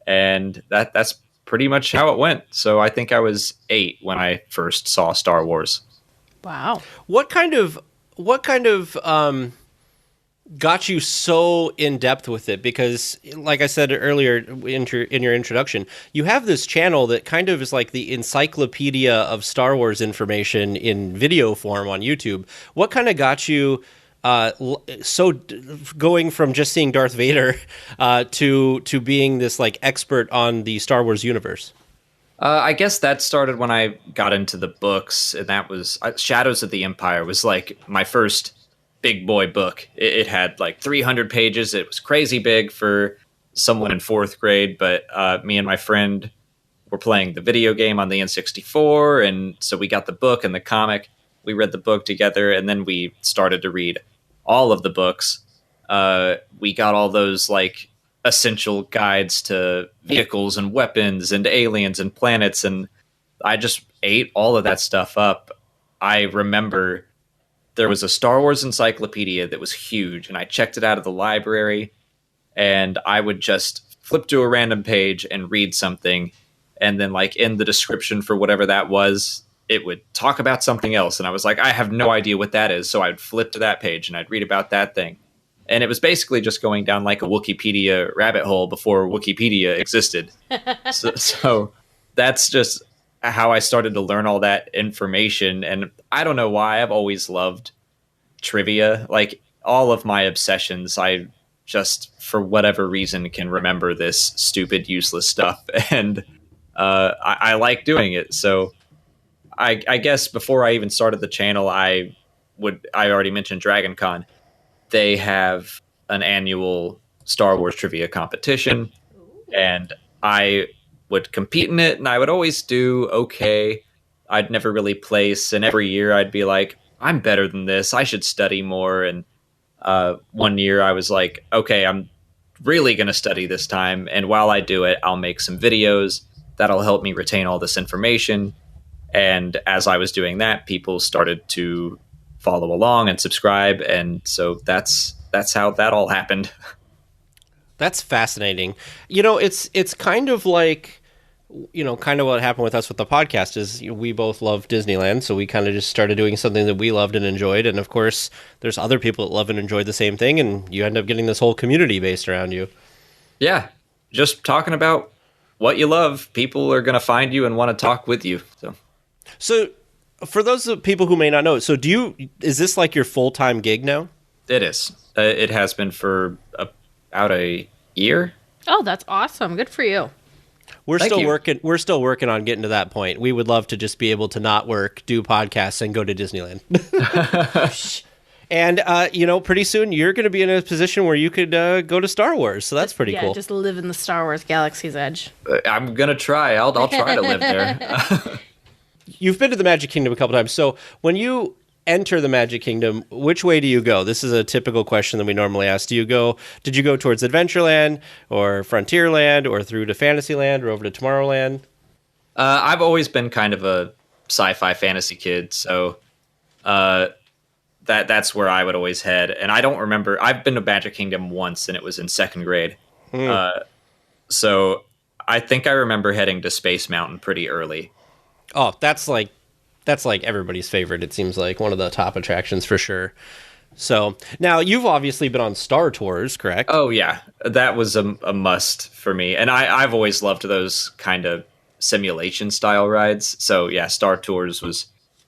and that's pretty much how it went. So I think I was 8 when I first saw Star Wars. Wow. What kind of got you so in depth with it? Because, like I said earlier in your introduction, you have this channel that kind of is like the encyclopedia of Star Wars information in video form on YouTube. What kind of got you going from just seeing Darth Vader to being this like expert on the Star Wars universe? I guess that started when I got into the books, and that was Shadows of the Empire was like my first big boy book. It had like 300 pages. It was crazy big for someone in 4th grade, but me and my friend were playing the video game on the N64, and so we got the book and the comic. We read the book together, and then we started to read all of the books. We got all those like essential guides to vehicles and weapons and aliens and planets, and I just ate all of that stuff up. I remember there was a Star Wars encyclopedia that was huge, and I checked it out of the library, and I would just flip to a random page and read something, and then like in the description for whatever that was, it would talk about something else, and I was like, I have no idea what that is. So I'd flip to that page and I'd read about that thing. And it was basically just going down like a Wikipedia rabbit hole before Wikipedia existed. So that's just how I started to learn all that information. And I don't know why, I've always loved trivia. Like all of my obsessions, I just, for whatever reason, can remember this stupid, useless stuff. And I like doing it. So I guess before I even started the channel, I already mentioned Dragon Con. They have an annual Star Wars trivia competition, and I would compete in it, and I would always do okay. I'd never really place, and every year I'd be like, I'm better than this. I should study more. And one year I was like, okay, I'm really going to study this time, and while I do it, I'll make some videos that'll help me retain all this information. And as I was doing that, people started to follow along and subscribe, and so that's how that all happened. That's fascinating. It's kind of like, kind of what happened with us with the podcast is we both love Disneyland, so we kind of just started doing something that we loved and enjoyed, and of course there's other people that love and enjoy the same thing, and you end up getting this whole community based around you. Yeah, just talking about what you love, people are going to find you and want to talk with you. So for those people who may not know, so is this like your full-time gig now? It is. It has been for about a year. Oh, that's awesome. Good for you. We're Thank still you. working. We're still working on getting to that point. We would love to just be able to not work, do podcasts, and go to Disneyland. And pretty soon you're going to be in a position where you could go to Star Wars. So that's pretty cool. Just live in the Star Wars Galaxy's Edge. I'm gonna try. I'll try to live there. You've been to the Magic Kingdom a couple times. So when you enter the Magic Kingdom, which way do you go? This is a typical question that we normally ask. Did you go towards Adventureland or Frontierland or through to Fantasyland or over to Tomorrowland? I've always been kind of a sci-fi fantasy kid, so that's where I would always head. And I don't remember. I've been to Magic Kingdom once, and it was in second grade. So I think I remember heading to Space Mountain pretty early. Oh, that's like everybody's favorite. It seems like one of the top attractions for sure. So now you've obviously been on Star Tours, correct? Oh yeah, that was a must for me, and I've always loved those kind of simulation style rides. So yeah, Star Tours was,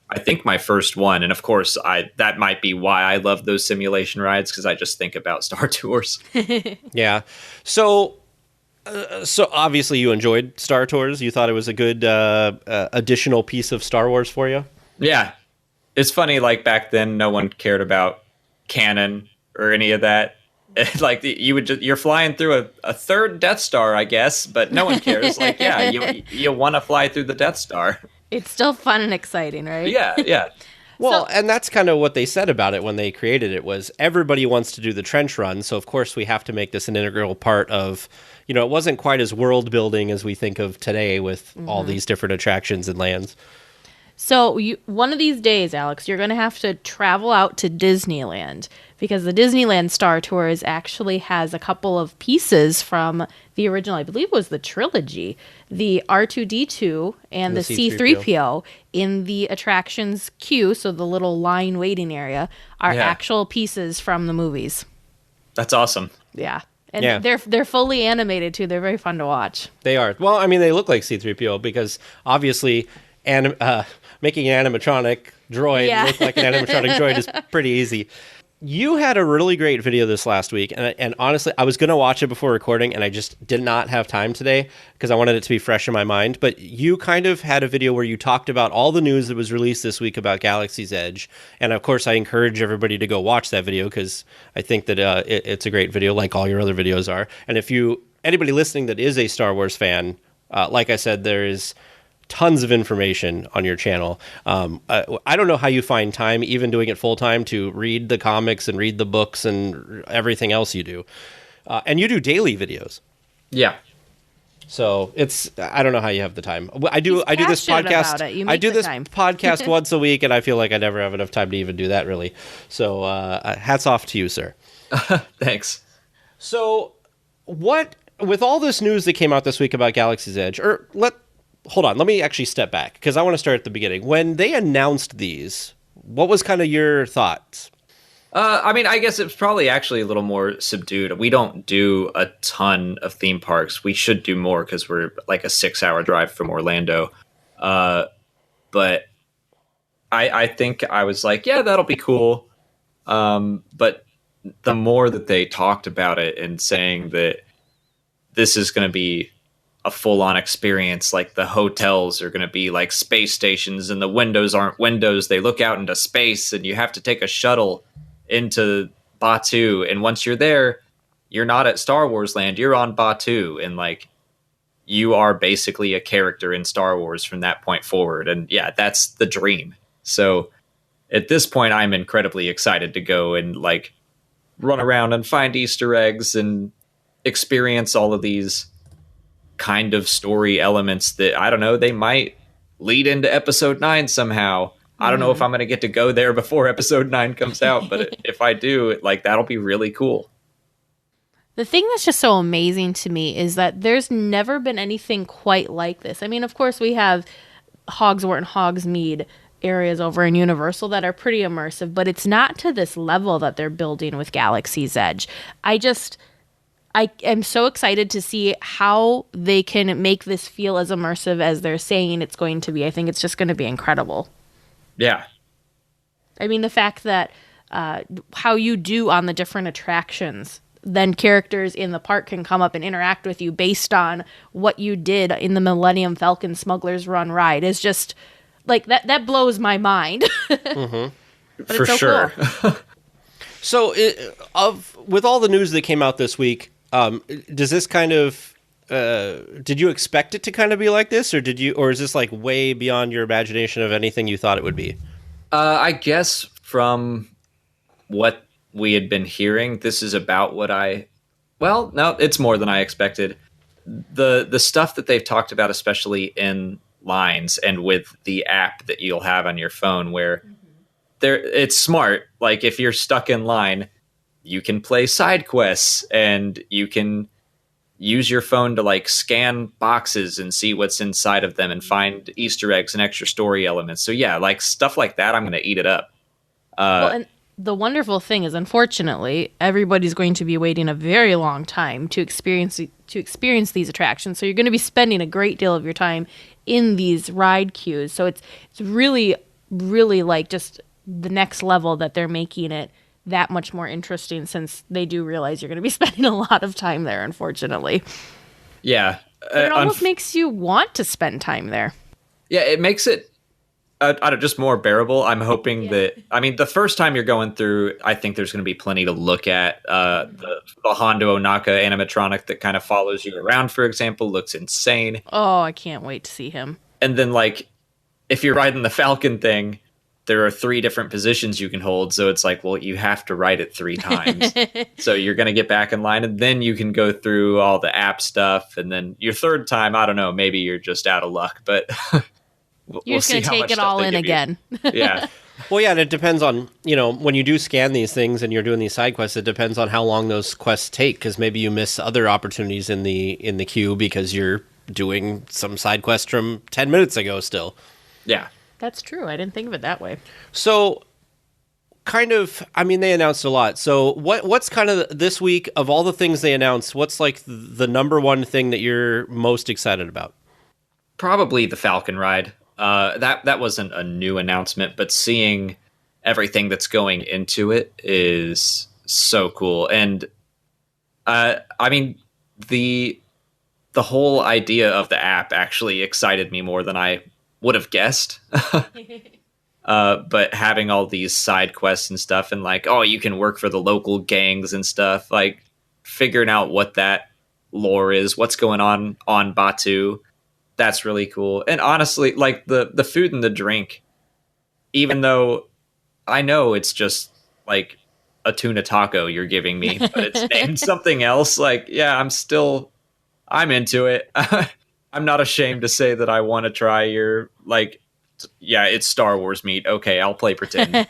I think, my first one, and of course that might be why I love those simulation rides, because I just think about Star Tours. Yeah. So obviously you enjoyed Star Tours. You thought it was a good additional piece of Star Wars for you. Yeah, it's funny. Like back then, no one cared about canon or any of that. Like you're flying through a third Death Star, I guess, but no one cares. Like, yeah, you want to fly through the Death Star. It's still fun and exciting, right? Yeah. Well, and that's kind of what they said about it when they created it, was everybody wants to do the trench run. So of course we have to make this an integral part of, it wasn't quite as world building as we think of today with all these different attractions and lands. So one of these days, Alex, you're going to have to travel out to Disneyland, because the Disneyland Star Tours actually has a couple of pieces from the original, I believe it was the trilogy, the R2-D2 and the C-3PO in the attractions queue, so the little line waiting area, are actual pieces from the movies. That's awesome. Yeah. And they're fully animated, too. They're very fun to watch. They are. Well, I mean, they look like C-3PO because obviously making an animatronic droid look like an animatronic droid is pretty easy. You had a really great video this last week, and honestly, I was going to watch it before recording, and I just did not have time today because I wanted it to be fresh in my mind. But you kind of had a video where you talked about all the news that was released this week about Galaxy's Edge, and of course, I encourage everybody to go watch that video because I think that it's a great video, like all your other videos are. And if anybody listening that is a Star Wars fan, like I said, there is tons of information on your channel. I don't know how you find time, even doing it full time, to read the comics and read the books and everything else you do. And you do daily videos. Yeah. So I don't know how you have the time. I do this podcast. I do this podcast once a week, and I feel like I never have enough time to even do that, really. So hats off to you, sir. Thanks. So with all this news that came out this week about Galaxy's Edge, hold on, let me actually step back because I want to start at the beginning. When they announced these, what was kind of your thoughts? I mean, I guess it's probably actually a little more subdued. We don't do a ton of theme parks. We should do more because we're like a 6-hour drive from Orlando. But I think I was like, yeah, that'll be cool. But the more that they talked about it and saying that this is going to be a full-on experience, like the hotels are going to be like space stations and the windows aren't windows, they look out into space, and you have to take a shuttle into Batuu, and once you're there, you're not at Star Wars Land, you're on Batuu, and like you are basically a character in Star Wars from that point forward. And yeah, that's the dream. So at this point, I'm incredibly excited to go and like run around and find Easter eggs and experience all of these kind of story elements that, I don't know, they might lead into episode 9 somehow. I don't know if I'm going to get to go there before episode 9 comes out, but if I do, like, that'll be really cool. The thing that's just so amazing to me is that there's never been anything quite like this. I mean, of course, we have Hogsworth and Hogsmeade areas over in Universal that are pretty immersive, but it's not to this level that they're building with Galaxy's Edge. I am so excited to see how they can make this feel as immersive as they're saying it's going to be. I think it's just going to be incredible. Yeah. I mean, the fact that how you do on the different attractions, then characters in the park can come up and interact with you based on what you did in the Millennium Falcon Smuggler's Run ride is just like that blows my mind. For it's so sure. cool. So, with all the news that came out this week, does this kind of did you expect it to kind of be like this, or is this like way beyond your imagination of anything you thought it would be? I guess from what we had been hearing, this is about what well, no, it's more than I expected. The stuff that they've talked about, especially in lines and with the app that you'll have on your phone, where it's smart. Like if you're stuck in line, you can play side quests and you can use your phone to like scan boxes and see what's inside of them and find Easter eggs and extra story elements. So yeah, like stuff like that, I'm going to eat it up. Well, and the wonderful thing is, unfortunately, everybody's going to be waiting a very long time to experience these attractions. So you're going to be spending a great deal of your time in these ride queues. So it's really, really like just the next level that they're making it that much more interesting, since they do realize you're going to be spending a lot of time there, unfortunately. Yeah. But it almost makes you want to spend time there. Yeah, it makes it I don't know, just more bearable. I'm hoping that, I mean, the first time you're going through, I think there's going to be plenty to look at. The Hondo Onaka animatronic that kind of follows you around, for example, looks insane. Oh, I can't wait to see him. And then, like, if you're riding the Falcon thing, there are 3 different positions you can hold. So it's like, well, you have to ride it 3 times. So you're going to get back in line, and then you can go through all the app stuff. And then your 3rd time, I don't know, maybe you're just out of luck. But you're just going to take it all in again. Yeah. Well, yeah, and it depends on, when you do scan these things and you're doing these side quests, it depends on how long those quests take, because maybe you miss other opportunities in the queue because you're doing some side quest from 10 minutes ago still. Yeah. That's true. I didn't think of it that way. So, they announced a lot. So, what's kind of this week of all the things they announced, what's like the number one thing that you're most excited about? Probably the Falcon ride. That wasn't a new announcement, but seeing everything that's going into it is so cool. And the whole idea of the app actually excited me more than I would have guessed. But having all these side quests and stuff, and like, oh, you can work for the local gangs and stuff, like figuring out what that lore is, what's going on Batu. That's really cool. And honestly, like the food and the drink, even though I know it's just like a tuna taco you're giving me, but it's named something else, like, yeah, I'm into it. I'm not ashamed to say that I want to try your, like, yeah, it's Star Wars meat. Okay, I'll play pretend.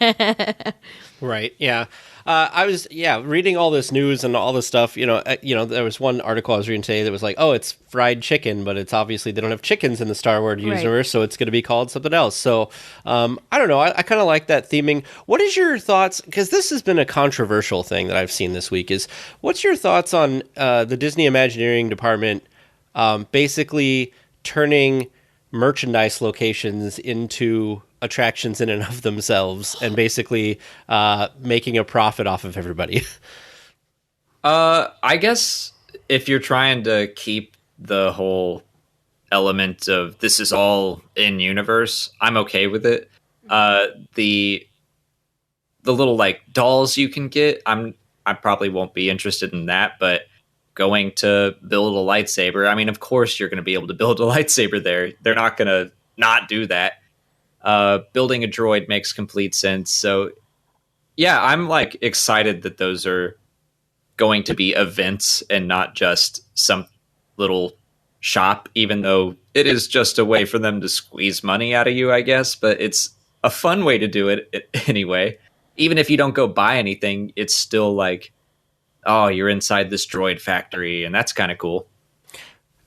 Right, yeah. I was reading all this news and all this stuff. There was one article I was reading today that was like, oh, it's fried chicken, but it's obviously they don't have chickens in the Star Wars universe, so it's going to be called something else. So I don't know. I kind of like that theming. What is your thoughts? Because this has been a controversial thing that I've seen this week. Is what's your thoughts on the Disney Imagineering department basically turning merchandise locations into attractions in and of themselves and basically making a profit off of everybody? I guess if you're trying to keep the whole element of this is all in universe, I'm okay with it. The little like dolls you can get, I probably won't be interested in that, but going to build a lightsaber, I mean, of course you're going to be able to build a lightsaber there. They're not going to not do that. Building a droid makes complete sense. So yeah, I'm like excited that those are going to be events and not just some little shop, even though it is just a way for them to squeeze money out of you, I guess. But it's a fun way to do it anyway. Even if you don't go buy anything, it's still like, oh, you're inside this droid factory, and that's kind of cool.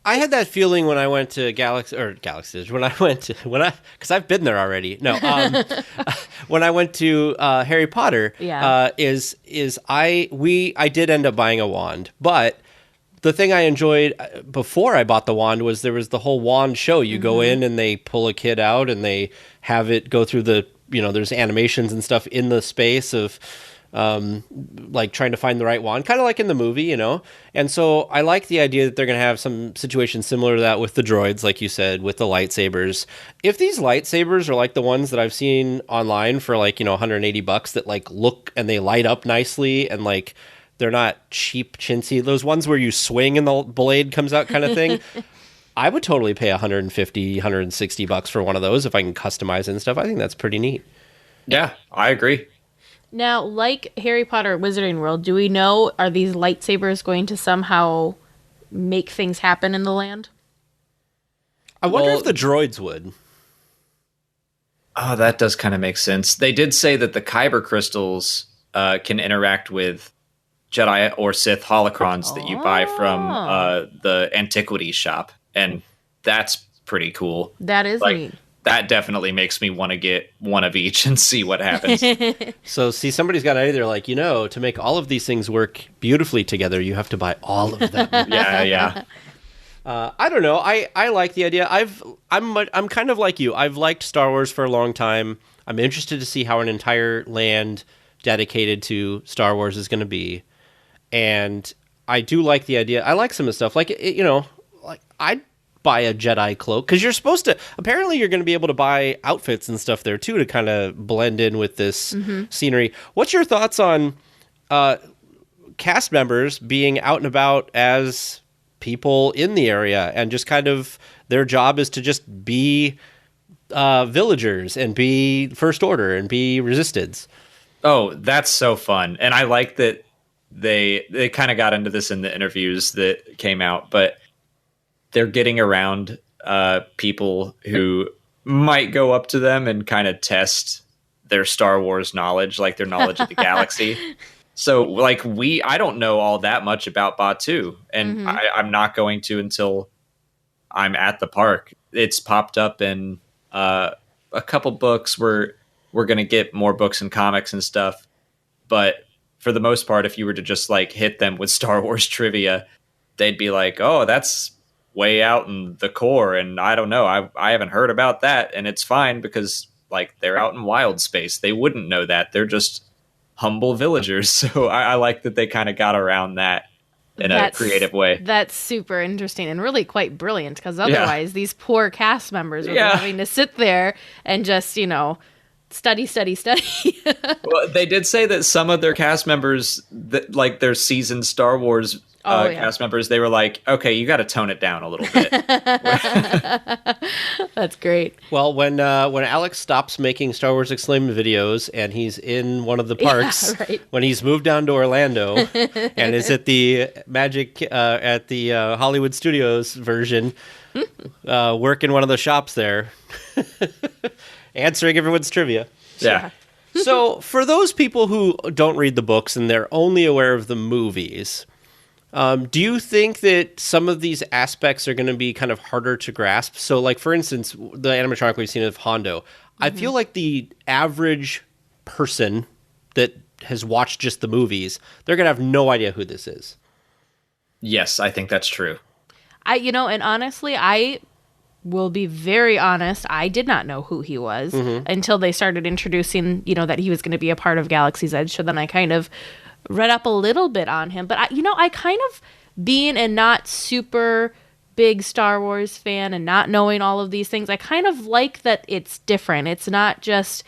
I had that feeling when I went to Galaxy's, because I've been there already. No, when I went to Harry Potter, I did end up buying a wand, but the thing I enjoyed before I bought the wand was there was the whole wand show. You go in and they pull a kid out and they have it go through the there's animations and stuff in the space of like trying to find the right wand, kind of like in the movie, And so I like the idea that they're going to have some situations similar to that with the droids, like you said, with the lightsabers. If these lightsabers are like the ones that I've seen online for like, $180 that like look and they light up nicely and like they're not cheap chintzy, those ones where you swing and the blade comes out kind of thing, I would totally pay $150, $160 for one of those if I can customize it and stuff. I think that's pretty neat. Yeah, I agree. Now, like Harry Potter Wizarding World, do we know, are these lightsabers going to somehow make things happen in the land? I wonder if the droids would. Oh, that does kind of make sense. They did say that the Kyber crystals can interact with Jedi or Sith holocrons that you buy from the antiquities shop, and that's pretty cool. That is neat. That definitely makes me want to get one of each and see what happens. So, see, somebody's got an idea. They're like, to make all of these things work beautifully together, you have to buy all of them. Yeah. I don't know. I like the idea. I'm kind of like you. I've liked Star Wars for a long time. I'm interested to see how an entire land dedicated to Star Wars is going to be, and I do like the idea. I like some of the stuff. Like like I'd buy a Jedi cloak because you're supposed to. Apparently, you're going to be able to buy outfits and stuff there too to kind of blend in with this scenery. What's your thoughts on cast members being out and about as people in the area and just kind of their job is to just be villagers and be First Order and be Resistance? Oh, that's so fun. And I like that they kind of got into this in the interviews that came out, but they're getting around people who might go up to them and kind of test their Star Wars knowledge, like their knowledge of the galaxy. So, like, I don't know all that much about Batuu, and I'm not going to until I'm at the park. It's popped up in a couple books. We're going to get more books and comics and stuff. But for the most part, if you were to just, like, hit them with Star Wars trivia, they'd be like, oh, that's way out in the core, and I don't know. I haven't heard about that, and it's fine because, like, they're out in wild space. They wouldn't know that. They're just humble villagers. So I like that they kind of got around that in a creative way. That's super interesting and really quite brilliant because otherwise these poor cast members were having to sit there and just, study. Well, they did say that some of their cast members, that like their seasoned Star Wars cast members, they were like, okay, you got to tone it down a little bit. That's great. Well, when Alex stops making Star Wars Exclaim videos and he's in one of the parks, when he's moved down to Orlando and is at the at the Hollywood Studios version, working one of the shops there, answering everyone's trivia. Yeah. So for those people who don't read the books and they're only aware of the movies, do you think that some of these aspects are going to be kind of harder to grasp? So, like, for instance, the animatronic we've seen of Hondo, I feel like the average person that has watched just the movies, they're going to have no idea who this is. Yes, I think that's true. And honestly, I will be very honest, I did not know who he was until they started introducing, that he was going to be a part of Galaxy's Edge. So then I kind of read up a little bit on him. But, I kind of, being a not super big Star Wars fan and not knowing all of these things, I kind of like that it's different. It's not just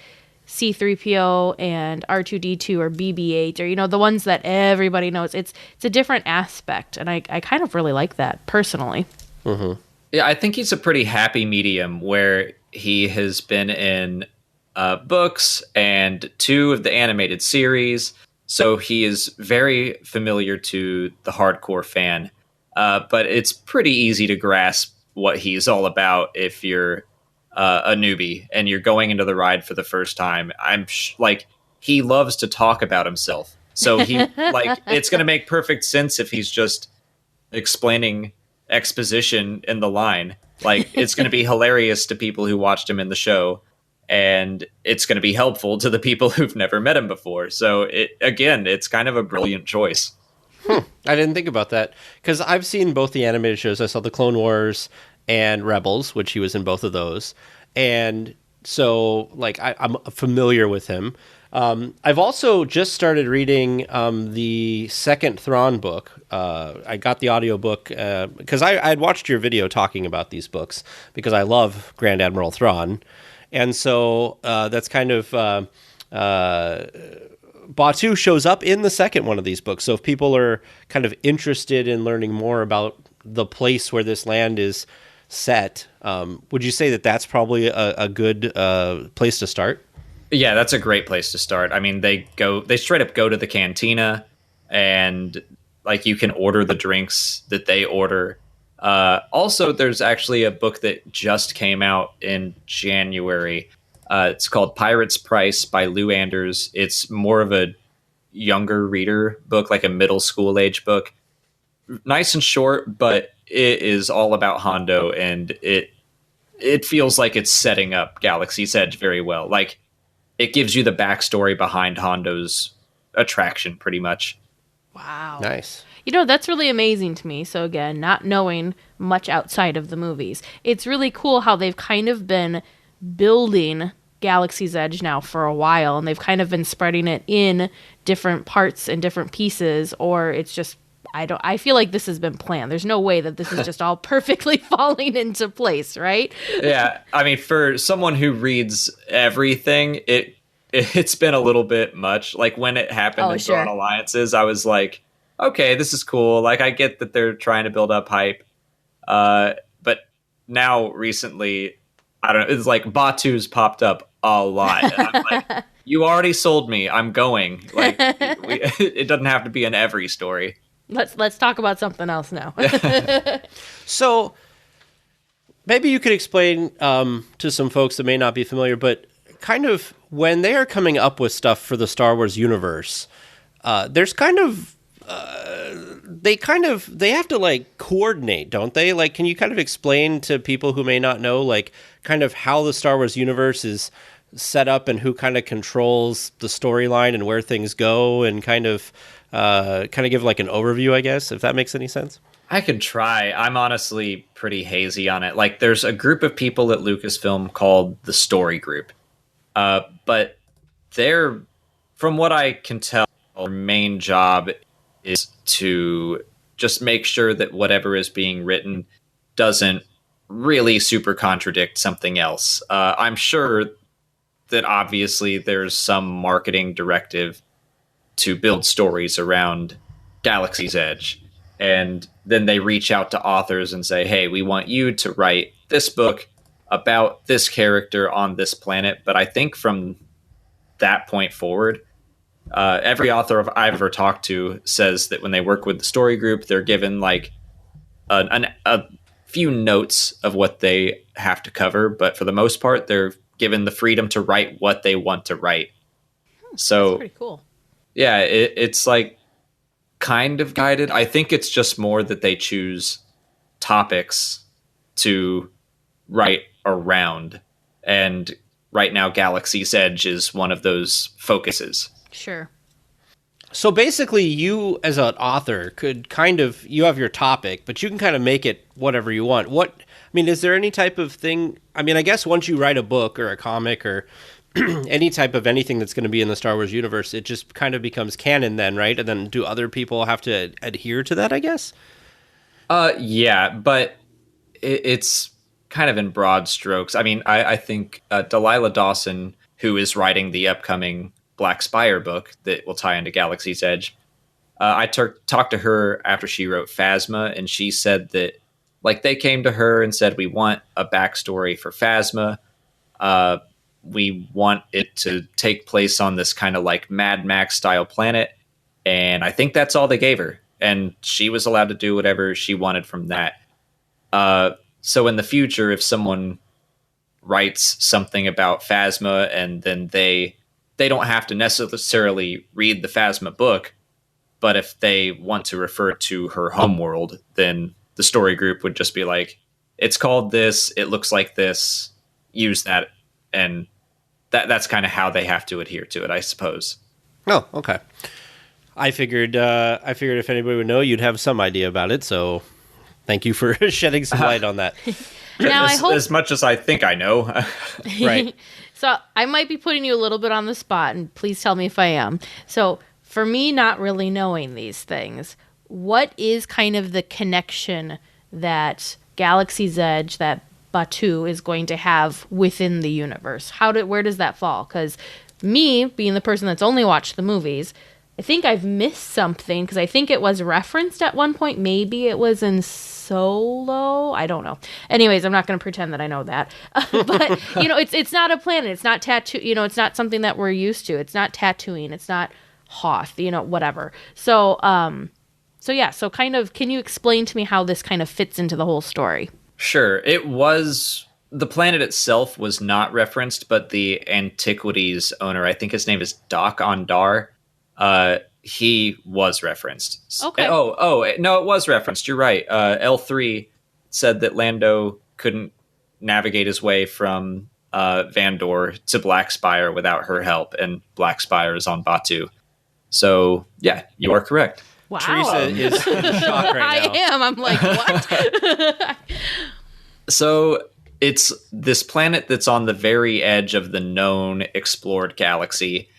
C-3PO and R2-D2 or BB-8 or, the ones that everybody knows. It's a different aspect. And I kind of really like that, personally. Mm-hmm. Yeah, I think he's a pretty happy medium where he has been in books and 2 of the animated series. So he is very familiar to the hardcore fan. But it's pretty easy to grasp what he's all about if you're a newbie and you're going into the ride for the first time. He loves to talk about himself. So it's going to make perfect sense if he's just explaining exposition in the line. Like, it's going to be hilarious to people who watched him in the show, and it's going to be helpful to the people who've never met him before. So it's kind of a brilliant choice. I didn't think about that because I've seen both the animated shows. I saw the Clone Wars and Rebels, which he was in both of those. And so like I'm familiar with him. I've also just started reading the second Thrawn book. I got the audiobook because I had watched your video talking about these books because I love Grand Admiral Thrawn. And so that's kind of Batu shows up in the second one of these books. So if people are kind of interested in learning more about the place where this land is set, would you say that that's probably a good place to start? Yeah, that's a great place to start. I mean, they straight up go to the cantina, and like you can order the drinks that they order. Also, there's actually a book that just came out in January. It's called Pirate's Price by Lou Anders. It's more of a younger reader book, like a middle school age book. Nice and short, but it is all about Hondo, and it feels like it's setting up Galaxy's Edge very well. Like, it gives you the backstory behind Hondo's attraction, pretty much. Wow. Nice. You know, that's really amazing to me. So again, not knowing much outside of the movies, it's really cool how they've kind of been building Galaxy's Edge now for a while, and they've kind of been spreading it in different parts and different pieces, or it's just, I feel like this has been planned. There's no way that this is just all perfectly falling into place, right? Yeah, I mean, for someone who reads everything, it's been a little bit much. Like, when it happened in Thrawn Alliances, I was like, okay, this is cool. Like, I get that they're trying to build up hype. But now, recently, I don't know, it's like Batu's popped up a lot. And I'm like, you already sold me. I'm going. Like, it doesn't have to be in every story. Let's talk about something else now. So maybe you could explain to some folks that may not be familiar, but kind of when they are coming up with stuff for the Star Wars universe, there's kind of they have to like coordinate, don't they? Like, can you kind of explain to people who may not know, like, kind of how the Star Wars universe is set up and who kind of controls the storyline and where things go, and kind of give like an overview, I guess, if that makes any sense? I could try. I'm honestly pretty hazy on it. Like, there's a group of people at Lucasfilm called the Story Group. But they're, from what I can tell, their main job is to just make sure that whatever is being written doesn't really super contradict something else. I'm sure that obviously there's some marketing directive to build stories around Galaxy's Edge. And then they reach out to authors and say, hey, we want you to write this book about this character on this planet. But I think from that point forward, every author I've ever talked to says that when they work with the story group, they're given like a few notes of what they have to cover. But for the most part, they're given the freedom to write what they want to write. So That's pretty cool. Yeah, it's like kind of guided. I think it's just more that they choose topics to write around. And right now, Galaxy's Edge is one of those focuses. Sure. So basically, you as an author could kind of, you have your topic, but you can kind of make it whatever you want. Is there any type of thing? I mean, I guess once you write a book or a comic or any type of anything that's going to be in the Star Wars universe, it just kind of becomes canon then, right? And then do other people have to adhere to that, I guess? Yeah, but it's kind of in broad strokes. I mean, I think Delilah Dawson, who is writing the upcoming Black Spire book that will tie into Galaxy's Edge, I talked to her after she wrote Phasma, and she said that, like, they came to her and said, we want a backstory for Phasma. We want it to take place on this kind of like Mad Max style planet. And I think that's all they gave her. And she was allowed to do whatever she wanted from that. So in the future, if someone writes something about Phasma and then they don't have to necessarily read the Phasma book, but if they want to refer to her homeworld, then the story group would just be like, it's called this, it looks like this, use that. And that's kind of how they have to adhere to it, I suppose. Oh, okay. I figured if anybody would know, you'd have some idea about it. So thank you for shedding some light on that. Now, I hope as much as I think I know. Right. So I might be putting you a little bit on the spot, and please tell me if I am. So for me, not really knowing these things, what is kind of the connection that Galaxy's Edge, that Batu is going to have within the universe? Where does that fall? Because me, being the person that's only watched the movies, I think I've missed something, because I think it was referenced at one point. Maybe it was in Solo. I don't know. Anyways, I'm not going to pretend that I know that. But, it's not a planet. It's not tattoo. It's not something that we're used to. It's not Tatooine. It's not Hoth, whatever. So kind of, can you explain to me how this kind of fits into the whole story? Sure. The planet itself was not referenced, but the Antiquities owner, I think his name is Doc Ondar, he was referenced. Okay. Oh, no, it was referenced. You're right. L3 said that Lando couldn't navigate his way from Vandor to Black Spire without her help, and Black Spire is on Batu. So, yeah, you are correct. Wow. Teresa is in shock right now. I am. I'm like, what? So it's this planet that's on the very edge of the known explored galaxy.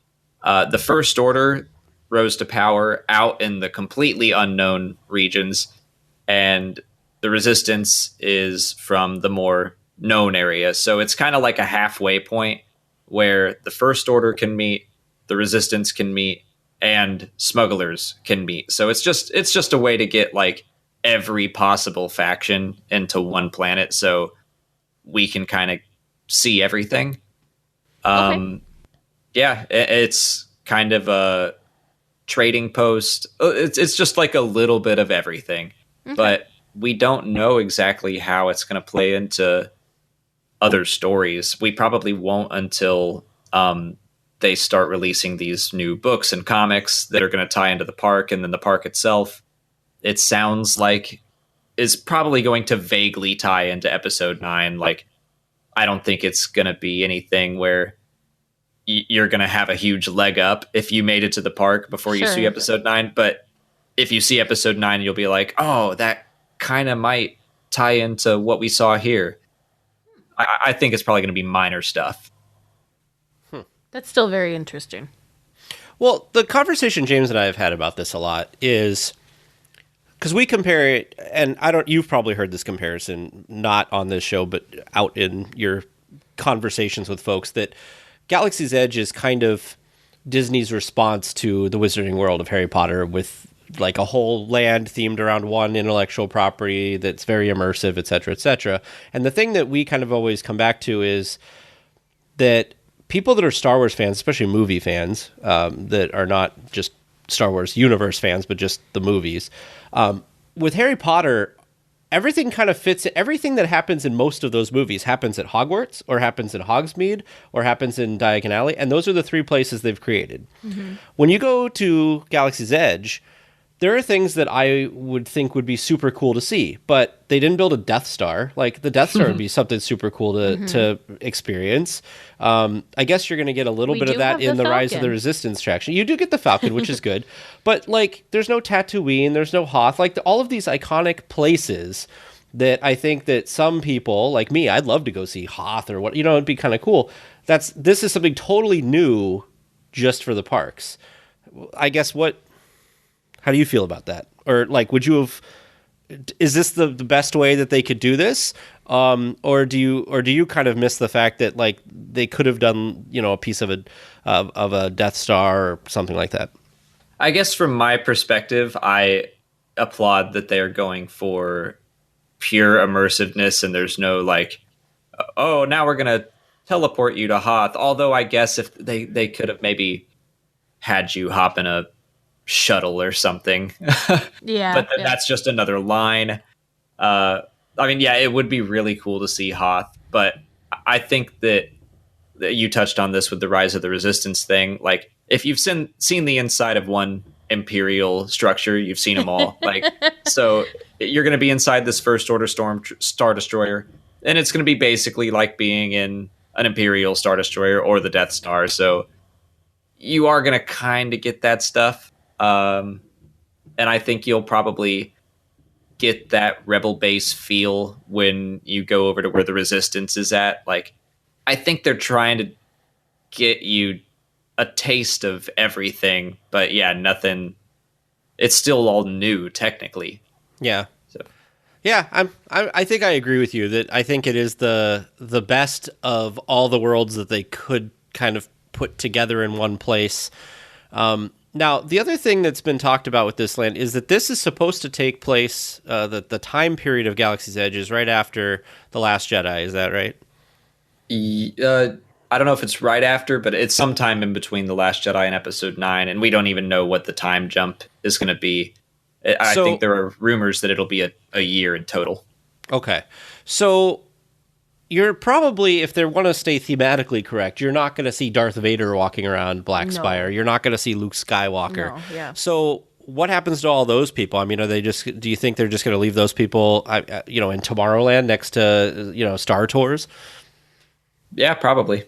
The First Order rose to power out in the completely unknown regions, and the Resistance is from the more known area. So it's kind of like a halfway point where the First Order can meet, the Resistance can meet, and smugglers can meet. So it's just a way to get like every possible faction into one planet, so we can kind of see everything. Okay. Yeah, it's kind of a trading post. It's just like a little bit of everything, but we don't know exactly how it's going to play into other stories. We probably won't until they start releasing these new books and comics that are going to tie into the park, and then the park itself, it sounds like, is probably going to vaguely tie into episode 9. Like, I don't think it's going to be anything where you're going to have a huge leg up if you made it to the park before you see episode 9. But if you see episode 9, you'll be like, oh, that kind of might tie into what we saw here. I think it's probably going to be minor stuff. That's still very interesting. Well, the conversation James and I have had about this a lot is because we compare it, and you've probably heard this comparison, not on this show, but out in your conversations with folks, that Galaxy's Edge is kind of Disney's response to the Wizarding World of Harry Potter, with like a whole land themed around one intellectual property that's very immersive, et cetera, et cetera. And the thing that we kind of always come back to is that people that are Star Wars fans, especially movie fans, that are not just Star Wars universe fans, but just the movies, with Harry Potter, everything kind of fits. Everything that happens in most of those movies happens at Hogwarts, or happens in Hogsmeade, or happens in Diagon Alley, and those are the 3 places they've created. Mm-hmm. When you go to Galaxy's Edge, there are things that I would think would be super cool to see, but they didn't build a Death Star. Like, the Death Star would be something super cool to experience. I guess you're going to get a little bit of that in the Rise of the Resistance traction. You do get the Falcon, which is good. But, like, there's no Tatooine, there's no Hoth. Like, all of these iconic places that I think that some people, like me, I'd love to go see Hoth or what, it'd be kind of cool. This is something totally new just for the parks. I guess how do you feel about that? Or like, is this the best way that they could do this? Or do you kind of miss the fact that like they could have done, a piece of a Death Star or something like that? I guess from my perspective, I applaud that they are going for pure immersiveness, and there's no like, oh, now we're going to teleport you to Hoth. Although I guess if they could have maybe had you hop in a shuttle or something. Yeah. But that's just another line. It would be really cool to see Hoth, but I think that you touched on this with the Rise of the Resistance thing. Like, if you've seen the inside of one Imperial structure, you've seen them all. Like, so you're going to be inside this First Order Star Destroyer, and it's going to be basically like being in an Imperial Star Destroyer or the Death Star. So you are going to kind of get that stuff. And I think you'll probably get that rebel base feel when you go over to where the resistance is at. Like, I think they're trying to get you a taste of everything, but yeah, nothing. It's still all new technically. Yeah. So. Yeah, I think I agree with you that I think it is the best of all the worlds that they could kind of put together in one place. Now, the other thing that's been talked about with this land is that this is supposed to take place, the time period of Galaxy's Edge is right after The Last Jedi. Is that right? I don't know if it's right after, but it's sometime in between The Last Jedi and Episode 9, and we don't even know what the time jump is going to be. I think there are rumors that it'll be a year in total. Okay. So you're probably, if they want to stay thematically correct, you're not going to see Darth Vader walking around Black Spire. You're not going to see Luke Skywalker. No, yeah. So what happens to all those people? I mean, do you think they're just going to leave those people, in Tomorrowland next to, Star Tours? Yeah, probably.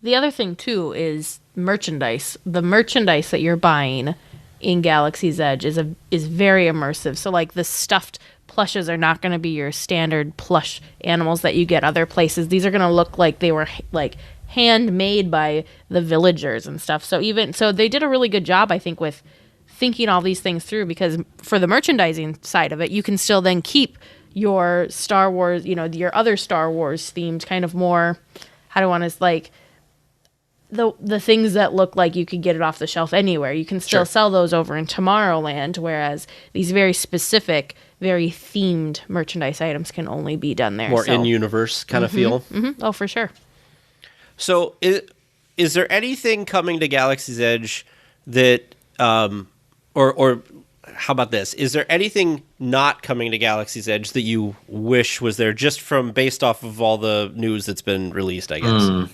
The other thing, too, is merchandise. The merchandise that you're buying in Galaxy's Edge is very immersive. So, like, the stuffed plushes are not going to be your standard plush animals that you get other places. These are going to look like they were, like, handmade by the villagers and stuff. So they did a really good job, I think, with thinking all these things through, because for the merchandising side of it, you can still then keep your Star Wars, your other Star Wars themed kind of more, how do I want to, like, the things that look like you could get it off the shelf anywhere. You can still sell those over in Tomorrowland, whereas these very specific, very themed merchandise items can only be done there. More in-universe kind of feel. Mm-hmm. Oh, for sure. So is there anything coming to Galaxy's Edge that, or how about this? Is there anything not coming to Galaxy's Edge that you wish was there, just based off of all the news that's been released, I guess?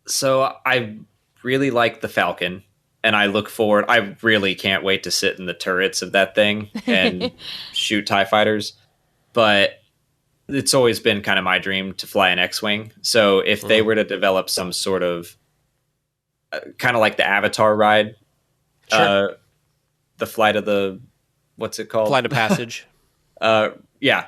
So I really like the Falcon, and I look forward. I really can't wait to sit in the turrets of that thing and shoot TIE fighters. But it's always been kind of my dream to fly an X-Wing. So if they were to develop some sort of kind of like the Avatar ride, the flight of the, what's it called? Flight of Passage. Yeah.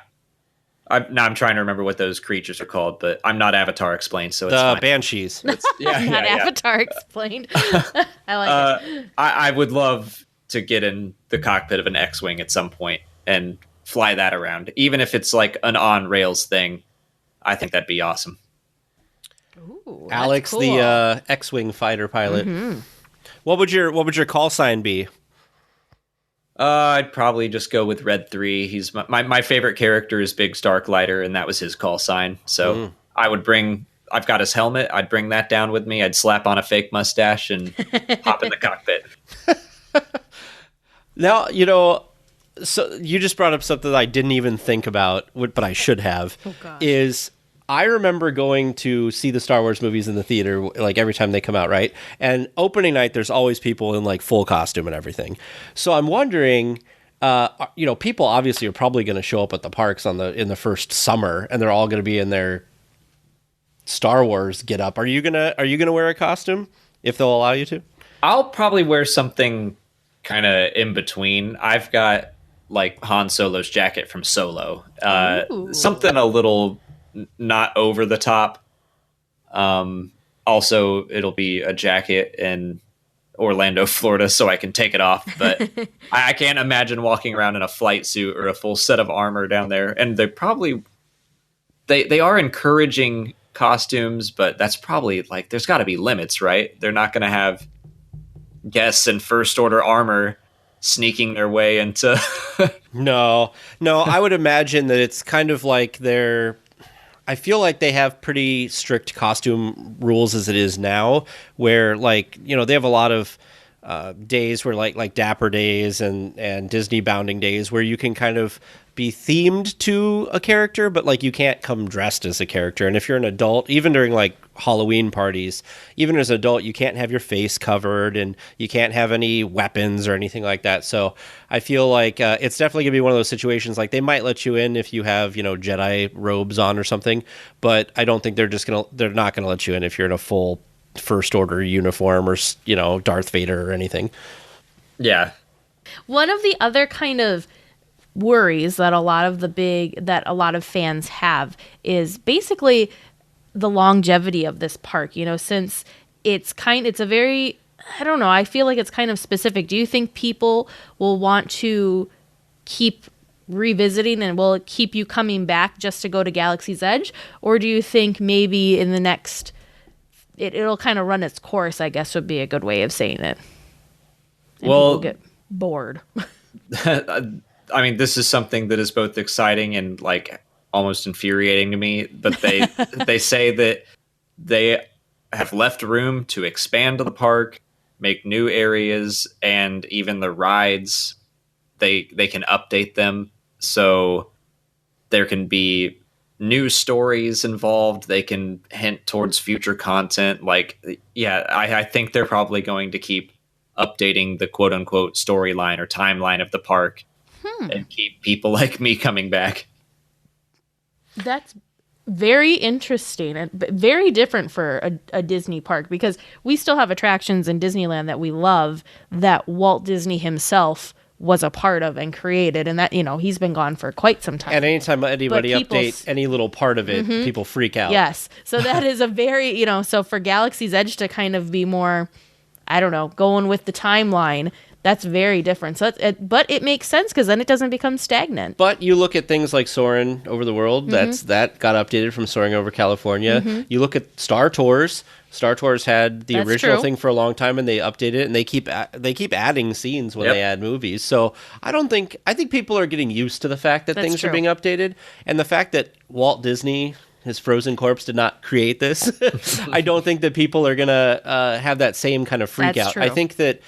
I'm trying to remember what those creatures are called, but I'm not Avatar explained, so it's fine. Banshees. Not Avatar explained. I like it. I would love to get in the cockpit of an X-Wing at some point and fly that around. Even if it's like an on-rails thing, I think that'd be awesome. Ooh, Alex, cool. the X-Wing fighter pilot. Mm-hmm. What would your call sign be? I'd probably just go with Red 3. He's my favorite character is Big Starklighter, and that was his call sign. So I've got his helmet. I'd bring that down with me. I'd slap on a fake mustache and hop in the cockpit. Now, so you just brought up something that I didn't even think about, but I should have, is I remember going to see the Star Wars movies in the theater, like every time they come out, right? And opening night, there's always people in like full costume and everything. So I'm wondering, people obviously are probably going to show up at the parks in the first summer, and they're all going to be in their Star Wars get up. Are you gonna wear a costume if they'll allow you to? I'll probably wear something kind of in between. I've got like Han Solo's jacket from Solo, something a little not over the top. Also, it'll be a jacket in Orlando, Florida, so I can take it off. But I can't imagine walking around in a flight suit or a full set of armor down there. And they are encouraging costumes, but that's probably like, there's got to be limits, right? They're not going to have guests in first order armor sneaking their way into. No, I would imagine that it's kind of like I feel like they have pretty strict costume rules as it is now, where like, they have a lot of days where like Dapper Days and Disney Bounding Days where you can kind of be themed to a character, but like you can't come dressed as a character. And if you're an adult, even during like Halloween parties, even as an adult, you can't have your face covered and you can't have any weapons or anything like that. So I feel like it's definitely gonna be one of those situations. Like they might let you in if you have, Jedi robes on or something, but I don't think they're not gonna let you in if you're in a full First Order uniform or, Darth Vader or anything. Yeah. One of the other kind of worries that a lot of fans have is basically the longevity of this park, since it's a very, I don't know, I feel like it's kind of specific. Do you think people will want to keep revisiting and will it keep you coming back just to go to Galaxy's Edge? Or do you think maybe in the next, it'll kind of run its course, I guess would be a good way of saying it. And people get bored. I mean, this is something that is both exciting and like almost infuriating to me, but they say that they have left room to expand the park, make new areas, and even the rides, they can update them. So there can be new stories involved. They can hint towards future content. Like, yeah, I think they're probably going to keep updating the quote unquote storyline or timeline of the park and keep people like me coming back. That's very interesting and very different for a Disney park, because we still have attractions in Disneyland that we love that Walt Disney himself was a part of and created, and that, he's been gone for quite some time. And anytime anybody updates any little part of it, people freak out. Yes. So that is a very, so for Galaxy's Edge to kind of be more, I don't know, going with the timeline, that's very different. So but it makes sense because then it doesn't become stagnant. But you look at things like Soarin' Over the World, that got updated from Soaring Over California. You look at Star Tours. Star Tours had the original thing for a long time, and they updated it, and they keep adding scenes when they add movies. So I think people are getting used to the fact that things are being updated, and the fact that Walt Disney, his frozen corpse, did not create this. I don't think that people are gonna have that same kind of freak out. True. I think that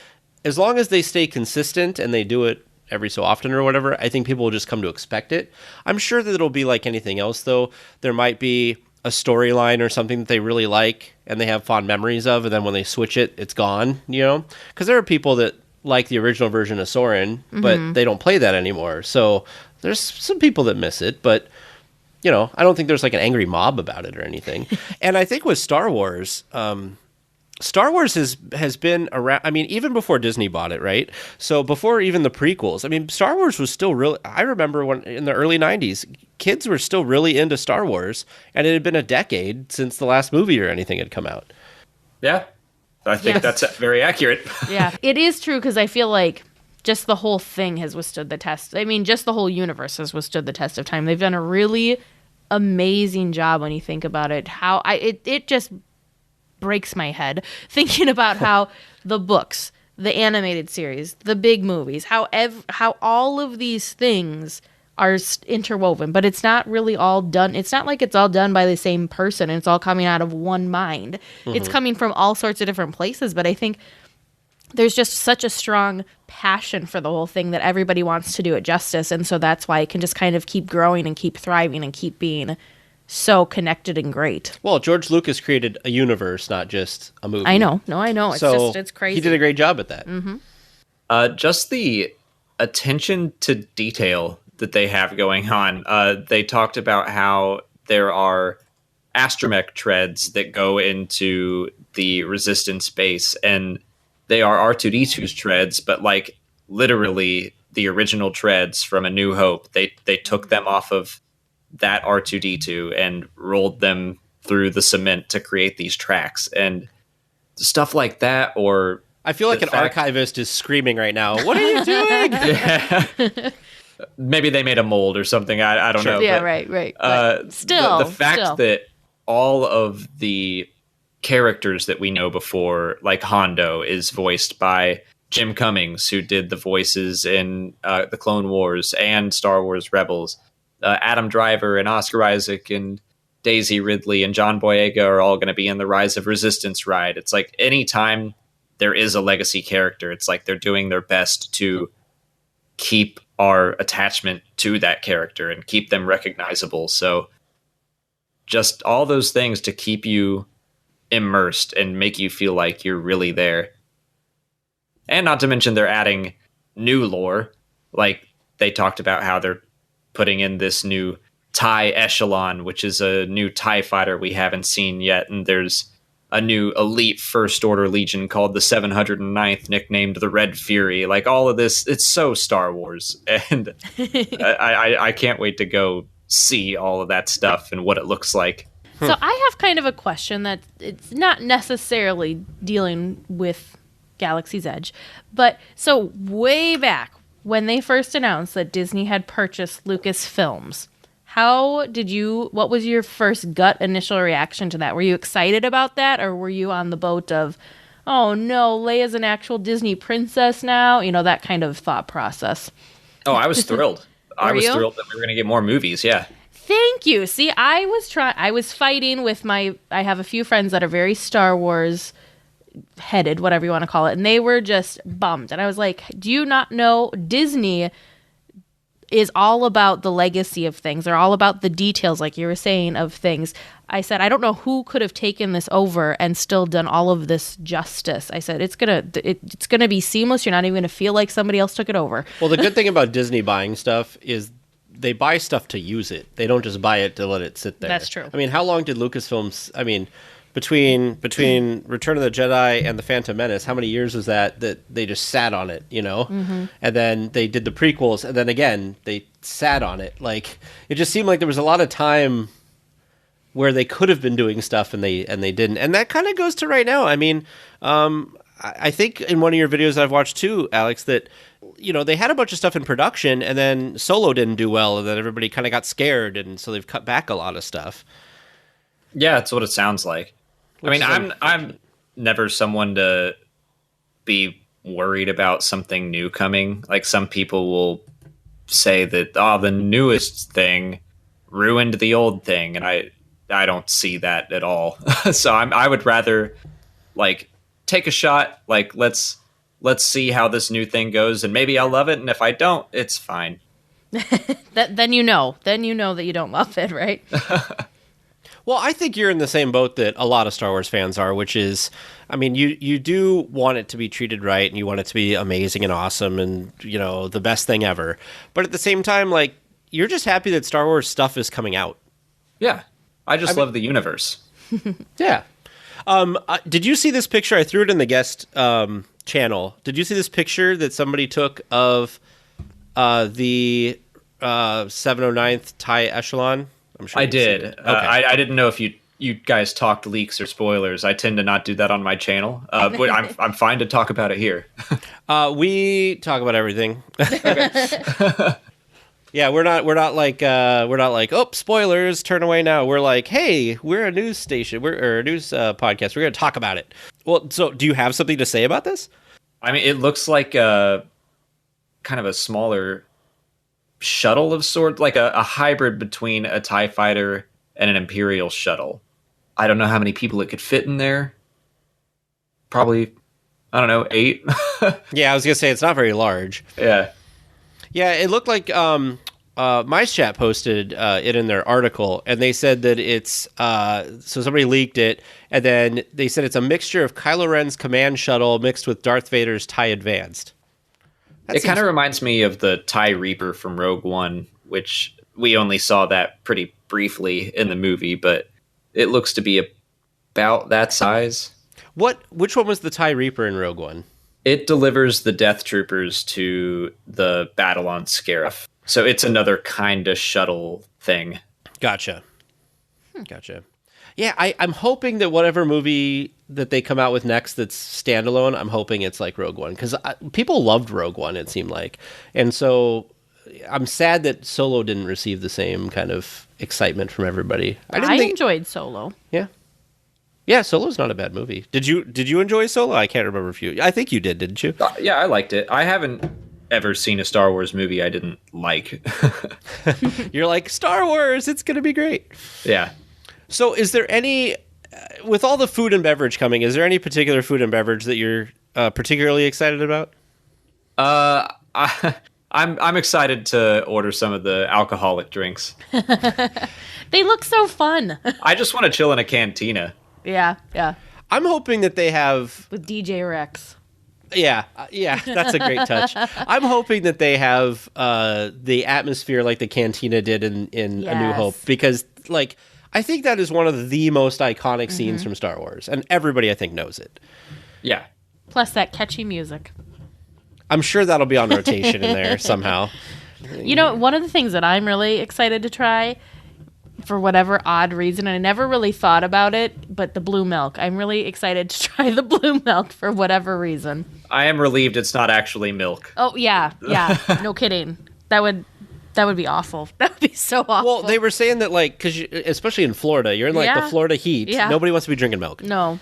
as long as they stay consistent and they do it every so often or whatever, I think people will just come to expect it. I'm sure that it'll be like anything else, though. There might be a storyline or something that they really like and they have fond memories of, and then when they switch it, it's gone, Because there are people that like the original version of Soarin', but they don't play that anymore. So there's some people that miss it, but, I don't think there's like an angry mob about it or anything. And I think with Star Wars, Star Wars has been around, I mean, even before Disney bought it, right? So before even the prequels, I mean, Star Wars was still really, I remember when in the early 90s, kids were still really into Star Wars, and it had been a decade since the last movie or anything had come out. Yeah, I think that's very accurate. Yeah, it is true, because I feel like just the whole thing has withstood the test. I mean, just the whole universe has withstood the test of time. They've done a really amazing job when you think about it. It just breaks my head thinking about how the books, the animated series, the big movies, how all of these things are interwoven, but it's not really all done. It's not like it's all done by the same person and it's all coming out of one mind. It's coming from all sorts of different places, but I think there's just such a strong passion for the whole thing that everybody wants to do it justice, and so that's why it can just kind of keep growing and keep thriving and keep being so connected and great. Well, George Lucas created a universe, not just a movie. I know. No, I know. It's crazy. He did a great job at that. Just the attention to detail that they have going on. They talked about how there are astromech treads that go into the Resistance base, and they are R2-D2's treads, but like literally the original treads from A New Hope. They took them off of that R2-D2 and rolled them through the cement to create these tracks and stuff like that. Or I feel like an archivist is screaming right now, "What are you doing?" Yeah. Maybe they made a mold or something. I don't know. Yeah, but, right. But still, the fact that all of the characters that we know before, like Hondo, is voiced by Jim Cummings, who did the voices in the Clone Wars and Star Wars Rebels. Adam Driver and Oscar Isaac and Daisy Ridley and John Boyega are all going to be in the Rise of Resistance ride. It's like anytime there is a legacy character, it's like they're doing their best to keep our attachment to that character and keep them recognizable. So just all those things to keep you immersed and make you feel like you're really there. And not to mention they're adding new lore. Like they talked about how they're putting in this new TIE Echelon, which is a new TIE fighter we haven't seen yet. And there's a new elite First Order Legion called the 709th, nicknamed the Red Fury. Like all of this, it's so Star Wars, and I can't wait to go see all of that stuff and what it looks like. So I have kind of a question that it's not necessarily dealing with Galaxy's Edge, but so way back when they first announced that Disney had purchased Lucasfilms, what was your first gut initial reaction to that? Were you excited about that, or were you on the boat of, oh no, Leia's an actual Disney princess now? You know, that kind of thought process. Oh, I was thrilled. I was you? thrilled that we were going to get more movies. Yeah. Thank you. See, I was fighting with I have a few friends that are very Star Wars headed, whatever you want to call it, and they were just bummed. And I was like, do you not know Disney is all about the legacy of things. They're all about the details, like you were saying, of things. I said, I don't know who could have taken this over and still done all of this justice. I said, it's gonna be seamless. You're not even gonna feel like somebody else took it over. Well, the good thing about Disney buying stuff is they buy stuff to use it. They don't just buy it to let it sit there. That's true. I mean, how long did Lucasfilms? I mean, between Return of the Jedi and the Phantom Menace, how many years was that they just sat on it, you know? Mm-hmm. And then they did the prequels, and then again they sat on it. Like, it just seemed like there was a lot of time where they could have been doing stuff and they didn't. And that kind of goes to right now. I mean, I think in one of your videos I've watched too, Alex, that, you know, they had a bunch of stuff in production and then Solo didn't do well, and then everybody kind of got scared, and so they've cut back a lot of stuff. Yeah, that's what it sounds like. I mean, I'm never someone to be worried about something new coming. Like, some people will say that, the newest thing ruined the old thing, and I don't see that at all. So I would rather, like, take a shot. Like, let's see how this new thing goes, and maybe I'll love it, and if I don't, it's fine. Then you know that you don't love it, right? Well, I think you're in the same boat that a lot of Star Wars fans are, which is, I mean, you do want it to be treated right, and you want it to be amazing and awesome and, you know, the best thing ever. But at the same time, like, you're just happy that Star Wars stuff is coming out. Yeah. I mean, love the universe. Yeah. Did you see this picture? I threw it in the guest channel. Did you see this picture that somebody took of the 709th TIE Echelon? I'm sure I did. Okay. I didn't know if you guys talked leaks or spoilers. I tend to not do that on my channel, but I'm fine to talk about it here. We talk about everything. Yeah, we're not like oh, spoilers, turn away now. We're like, hey, we're a news station, we're a news podcast. We're going to talk about it. Well, so do you have something to say about this? I mean, it looks like a kind of a smaller shuttle of sorts, like a hybrid between a TIE fighter and an Imperial shuttle. I don't know how many people it could fit in there. Probably, I don't know, 8. Yeah, I was gonna say it's not very large. Yeah, it looked like Mice Chat posted it in their article, and they said that it's so somebody leaked it, and then they said it's a mixture of Kylo Ren's command shuttle mixed with Darth Vader's TIE Advanced. It kind of reminds me of the TIE Reaper from Rogue One, which we only saw that pretty briefly in the movie, but it looks to be about that size. Which one was the TIE Reaper in Rogue One? It delivers the Death Troopers to the battle on Scarif. So it's another kind of shuttle thing. Gotcha. Yeah, I'm hoping that whatever movie that they come out with next that's standalone, I'm hoping it's like Rogue One, because people loved Rogue One, it seemed like. And so I'm sad that Solo didn't receive the same kind of excitement from everybody. I enjoyed Solo. Yeah, Solo's not a bad movie. Did you enjoy Solo? I can't remember if you... I think you did, didn't you? Yeah, I liked it. I haven't ever seen a Star Wars movie I didn't like. You're like, Star Wars, it's going to be great. Yeah. So is there any... with all the food and beverage coming, is there any particular food and beverage that you're particularly excited about? I'm excited to order some of the alcoholic drinks. They look so fun. I just want to chill in a cantina. Yeah. I'm hoping that they have... with DJ Rex. Yeah, that's a great touch. I'm hoping that they have the atmosphere like the cantina did in A New Hope, because, like, I think that is one of the most iconic scenes from Star Wars, and everybody, I think, knows it. Yeah. Plus that catchy music. I'm sure that'll be on rotation in there somehow. You know, one of the things that I'm really excited to try, for whatever odd reason, and I never really thought about it, but the blue milk. I'm really excited to try the blue milk for whatever reason. I am relieved it's not actually milk. Oh, yeah. No kidding. That would be awful. That would be so awful. Well, they were saying that, like, because especially in Florida, you're in, like, the Florida heat. Yeah. Nobody wants to be drinking milk. No.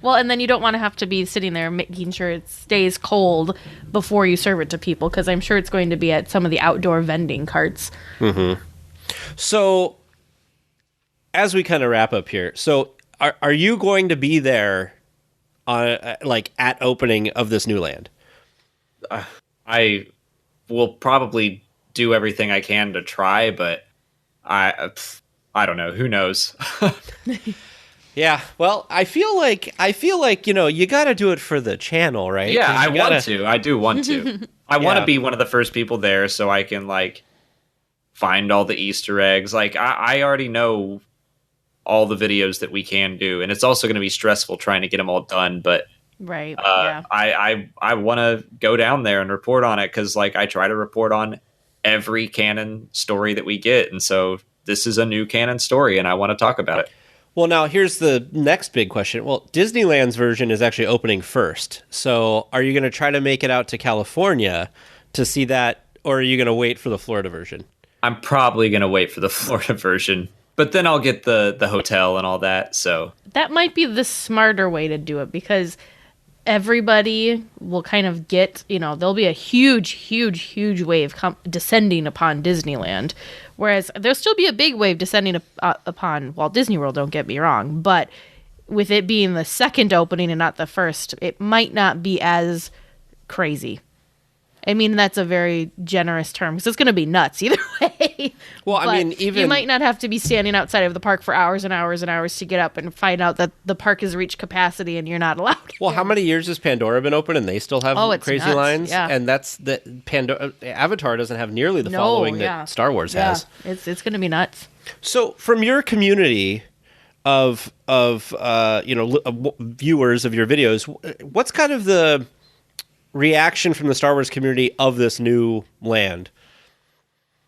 Well, and then you don't want to have to be sitting there making sure it stays cold before you serve it to people, because I'm sure it's going to be at some of the outdoor vending carts. Mm-hmm. So, as we kind of wrap up here, so are you going to be there, like, at opening of this new land? I will probably do everything I can to try, but I don't know. Who knows? Yeah, well, I feel like you got to do it for the channel, right? Yeah, I want to. I do want to. I want to be one of the first people there so I can, like, find all the Easter eggs. Like, I already know all the videos that we can do, and it's also going to be stressful trying to get them all done, but Right. I want to go down there and report on it, because, like, I try to report on every canon story that we get, and so this is a new canon story, and I want to talk about it. Well, now here's the next big question. Well, Disneyland's version is actually opening first. So are you going to try to make it out to California to see that, or are you going to wait for the Florida version? I'm probably going to wait for the Florida version, but then I'll get the hotel and all that. So That might be the smarter way to do it, because everybody will kind of get, there'll be a huge wave descending upon Disneyland. Whereas there'll still be a big wave descending upon Walt Disney World, don't get me wrong. But with it being the second opening and not the first, it might not be as crazy. I mean, that's a very generous term, because it's going to be nuts either way. Well, I mean, even you might not have to be standing outside of the park for hours and hours and hours to get up and find out that the park has reached capacity and you're not allowed. Well, how many years has Pandora been open and they still have crazy nuts. lines? Yeah. And that's Avatar doesn't have nearly the following that Star Wars has. It's going to be nuts. So, from your community of viewers of your videos, what's kind of the reaction from the Star Wars community of this new land?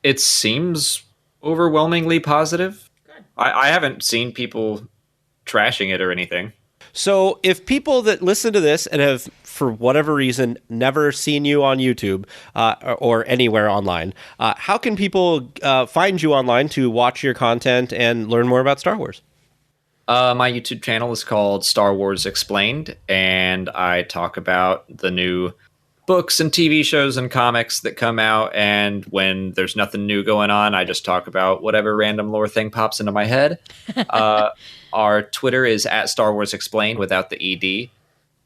it seems overwhelmingly positive. I haven't seen people trashing it or anything. So if people that listen to this and have, for whatever reason, never seen you on YouTube or anywhere online, how can people find you online to watch your content and learn more about Star Wars? My YouTube channel is called Star Wars Explained, and I talk about the new books and TV shows and comics that come out, and when there's nothing new going on, I just talk about whatever random lore thing pops into my head. Our Twitter is at Star Wars Explained without the ED,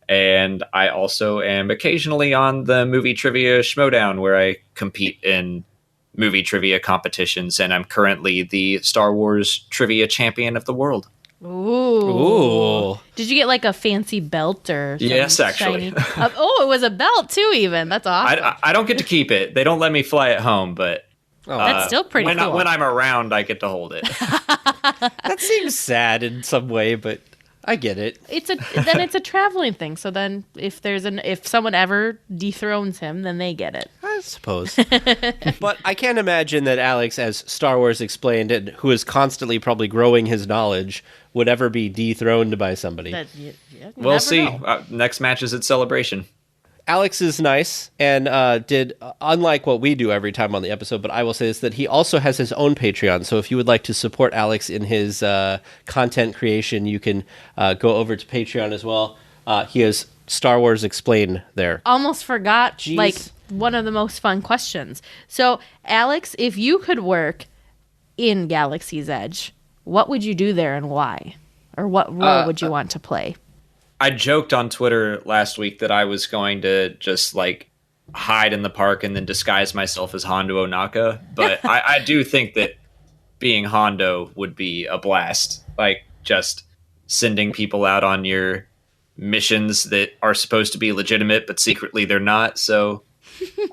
and I also am occasionally on the Movie Trivia Schmodown, where I compete in movie trivia competitions, and I'm currently the Star Wars Trivia Champion of the world. Ooh. Did you get like a fancy belt or something? Yes, actually. It was a belt too, even. That's awesome. I don't get to keep it. They don't let me fly it home, but that's still pretty cool. When I'm around, I get to hold it. That seems sad in some way, but I get it. Then it's a traveling thing. So then if someone ever dethrones him, then they get it. I suppose. But I can't imagine that Alex, as Star Wars Explained, and who is constantly probably growing his knowledge, would ever be dethroned by somebody. We'll see. Next match is at Celebration. Alex is nice and did, unlike what we do every time on the episode, but I will say this, that he also has his own Patreon. So if you would like to support Alex in his content creation, you can go over to Patreon as well. He has Star Wars Explained there. Almost forgot, Jeez. like, one of the most fun questions. So, Alex, if you could work in Galaxy's Edge, what would you do there and why? Or what role would you want to play? I joked on Twitter last week that I was going to just like hide in the park and then disguise myself as Hondo Ohnaka, but I do think that being Hondo would be a blast. Like just sending people out on your missions that are supposed to be legitimate, but secretly they're not. So,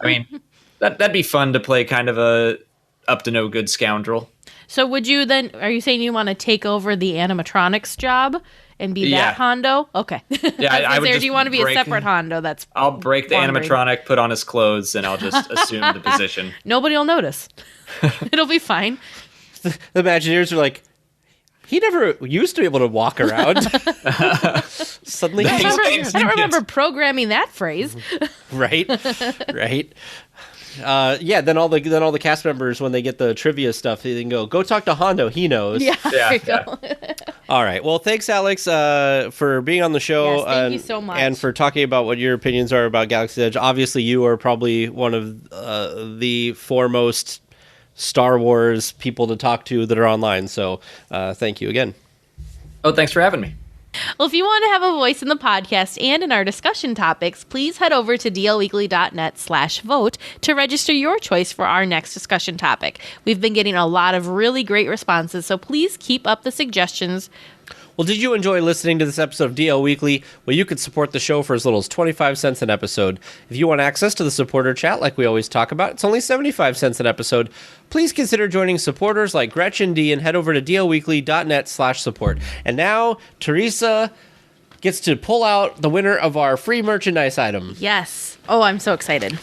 I mean, that'd be fun to play kind of a up to no good scoundrel. So would you then, are you saying you want to take over the animatronics job and be Yeah. that Hondo? Okay. Yeah, I would Or just do you want to be break- a separate Hondo? I'll break the wandering? animatronic, put on his clothes, and I'll just assume the position. Nobody will notice. It'll be fine. The Imagineers are like, he never used to be able to walk around. Suddenly, I he's don't remember programming that phrase. right. Then all the cast members, when they get the trivia stuff, they can go talk to Hondo. He knows. Yeah. Yeah, There you go. All right. Well, thanks, Alex, for being on the show. Yes, thank you so much. And for talking about what your opinions are about Galaxy's Edge. Obviously, you are probably one of the foremost Star Wars people to talk to that are online. So thank you again. Oh, thanks for having me. Well, if you want to have a voice in the podcast and in our discussion topics, please head over to dlweekly.net/vote to register your choice for our next discussion topic. We've been getting a lot of really great responses, so please keep up the suggestions. Well, did you enjoy listening to this episode of DL Weekly? Well, you could support the show for as little as 25 cents an episode. If you want access to the supporter chat, like we always talk about, it's only 75 cents an episode. Please consider joining supporters like Gretchen D and head over to dlweekly.net/support. And now, Teresa gets to pull out the winner of our free merchandise item. Yes. Oh, I'm so excited.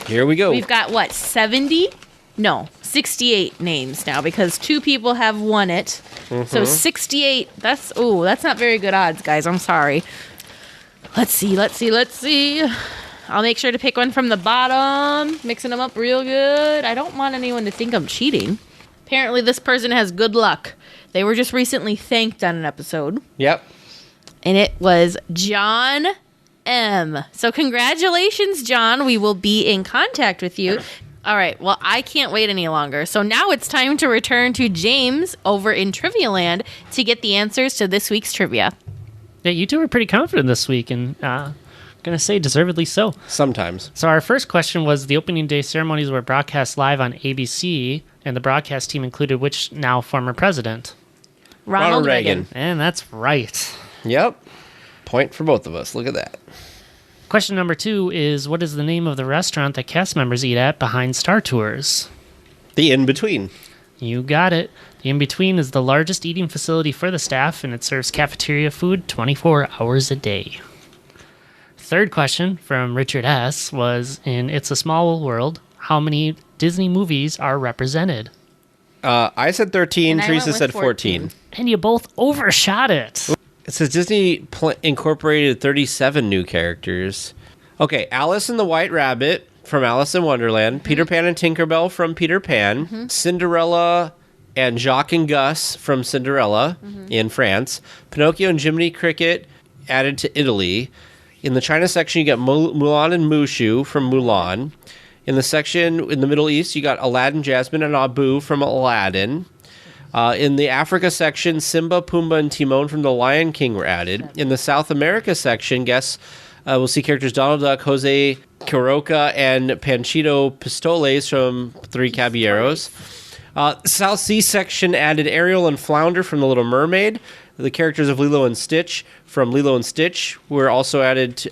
Here we go. We've got, 70? No, 68 names now because 2 people have won it. So 68, that's not very good odds, guys. I'm sorry. Let's see. I'll make sure to pick one from the bottom, mixing them up real good. I don't want anyone to think I'm cheating. Apparently, this person has good luck. They were just recently thanked on an episode. Yep. And it was John M. So congratulations, John. We will be in contact with you. All right. Well, I can't wait any longer. So now it's time to return to James over in Trivia Land to get the answers to this week's trivia. Yeah, you two were pretty confident this week, and going to say deservedly so. Sometimes. So our first question was, the opening day ceremonies were broadcast live on ABC, and the broadcast team included which now former president? Ronald Reagan. And that's right. Yep. Point for both of us. Look at that. Question number 2 is, what is the name of the restaurant that cast members eat at behind Star Tours? The in-between. You got it. The In-Between is the largest eating facility for the staff, and it serves cafeteria food 24 hours a day. Third question from Richard S. was, in It's a Small World, how many Disney movies are represented? I said 13. And I Teresa went with said 14. 14. And you both overshot it. It says Disney incorporated 37 new characters. Okay, Alice and the White Rabbit from Alice in Wonderland, Peter Pan and Tinkerbell from Peter Pan, Cinderella and Jacques and Gus from Cinderella in France, Pinocchio and Jiminy Cricket added to Italy. In the China section, you got Mulan and Mushu from Mulan. In the section in the Middle East, you got Aladdin, Jasmine, and Abu from Aladdin. In the Africa section, Simba, Pumbaa, and Timon from The Lion King were added. In the South America section, we'll see characters Donald Duck, Jose Quiroga, and Panchito Pistoles from Three Caballeros. South Sea section added Ariel and Flounder from The Little Mermaid. The characters of Lilo and Stitch from Lilo and Stitch were also added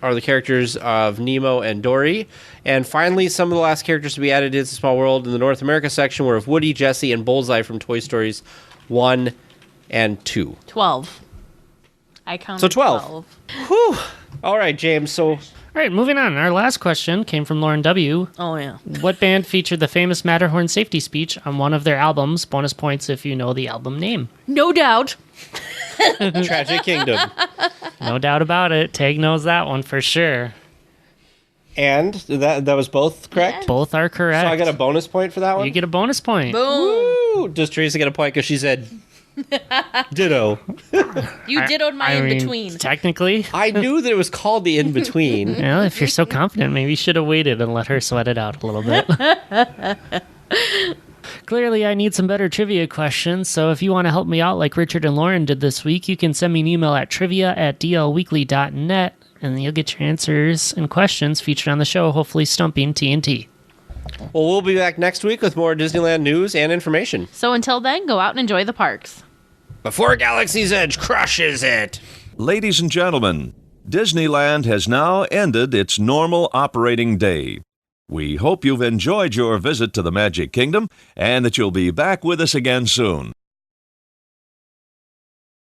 are the characters of Nemo and Dory. And finally, some of the last characters to be added to It's a Small World in the North America section were of Woody, Jessie, and Bullseye from Toy Stories 1 and 2. 12. I counted So 12. Whew. All right, James. So, All right, moving on. Our last question came from Lauren W. Oh, yeah. What band featured the famous Matterhorn safety speech on one of their albums? Bonus points if you know the album name. No doubt. Tragic Kingdom. No doubt about it. Tag knows that one for sure. And that was both correct? Both are correct. So I got a bonus point for that one? You get a bonus point. Boom. Woo! Does Teresa get a point because she said ditto? You dittoed my in-between. Technically. I knew that it was called the in-between. Well, if you're so confident, maybe you should have waited and let her sweat it out a little bit. Clearly, I need some better trivia questions, so if you want to help me out like Richard and Lauren did this week, you can send me an email at trivia@dlweekly.net, and then you'll get your answers and questions featured on the show, hopefully stumping TNT. Well, we'll be back next week with more Disneyland news and information. So until then, go out and enjoy the parks. Before Galaxy's Edge crushes it. Ladies and gentlemen, Disneyland has now ended its normal operating day. We hope you've enjoyed your visit to the Magic Kingdom and that you'll be back with us again soon.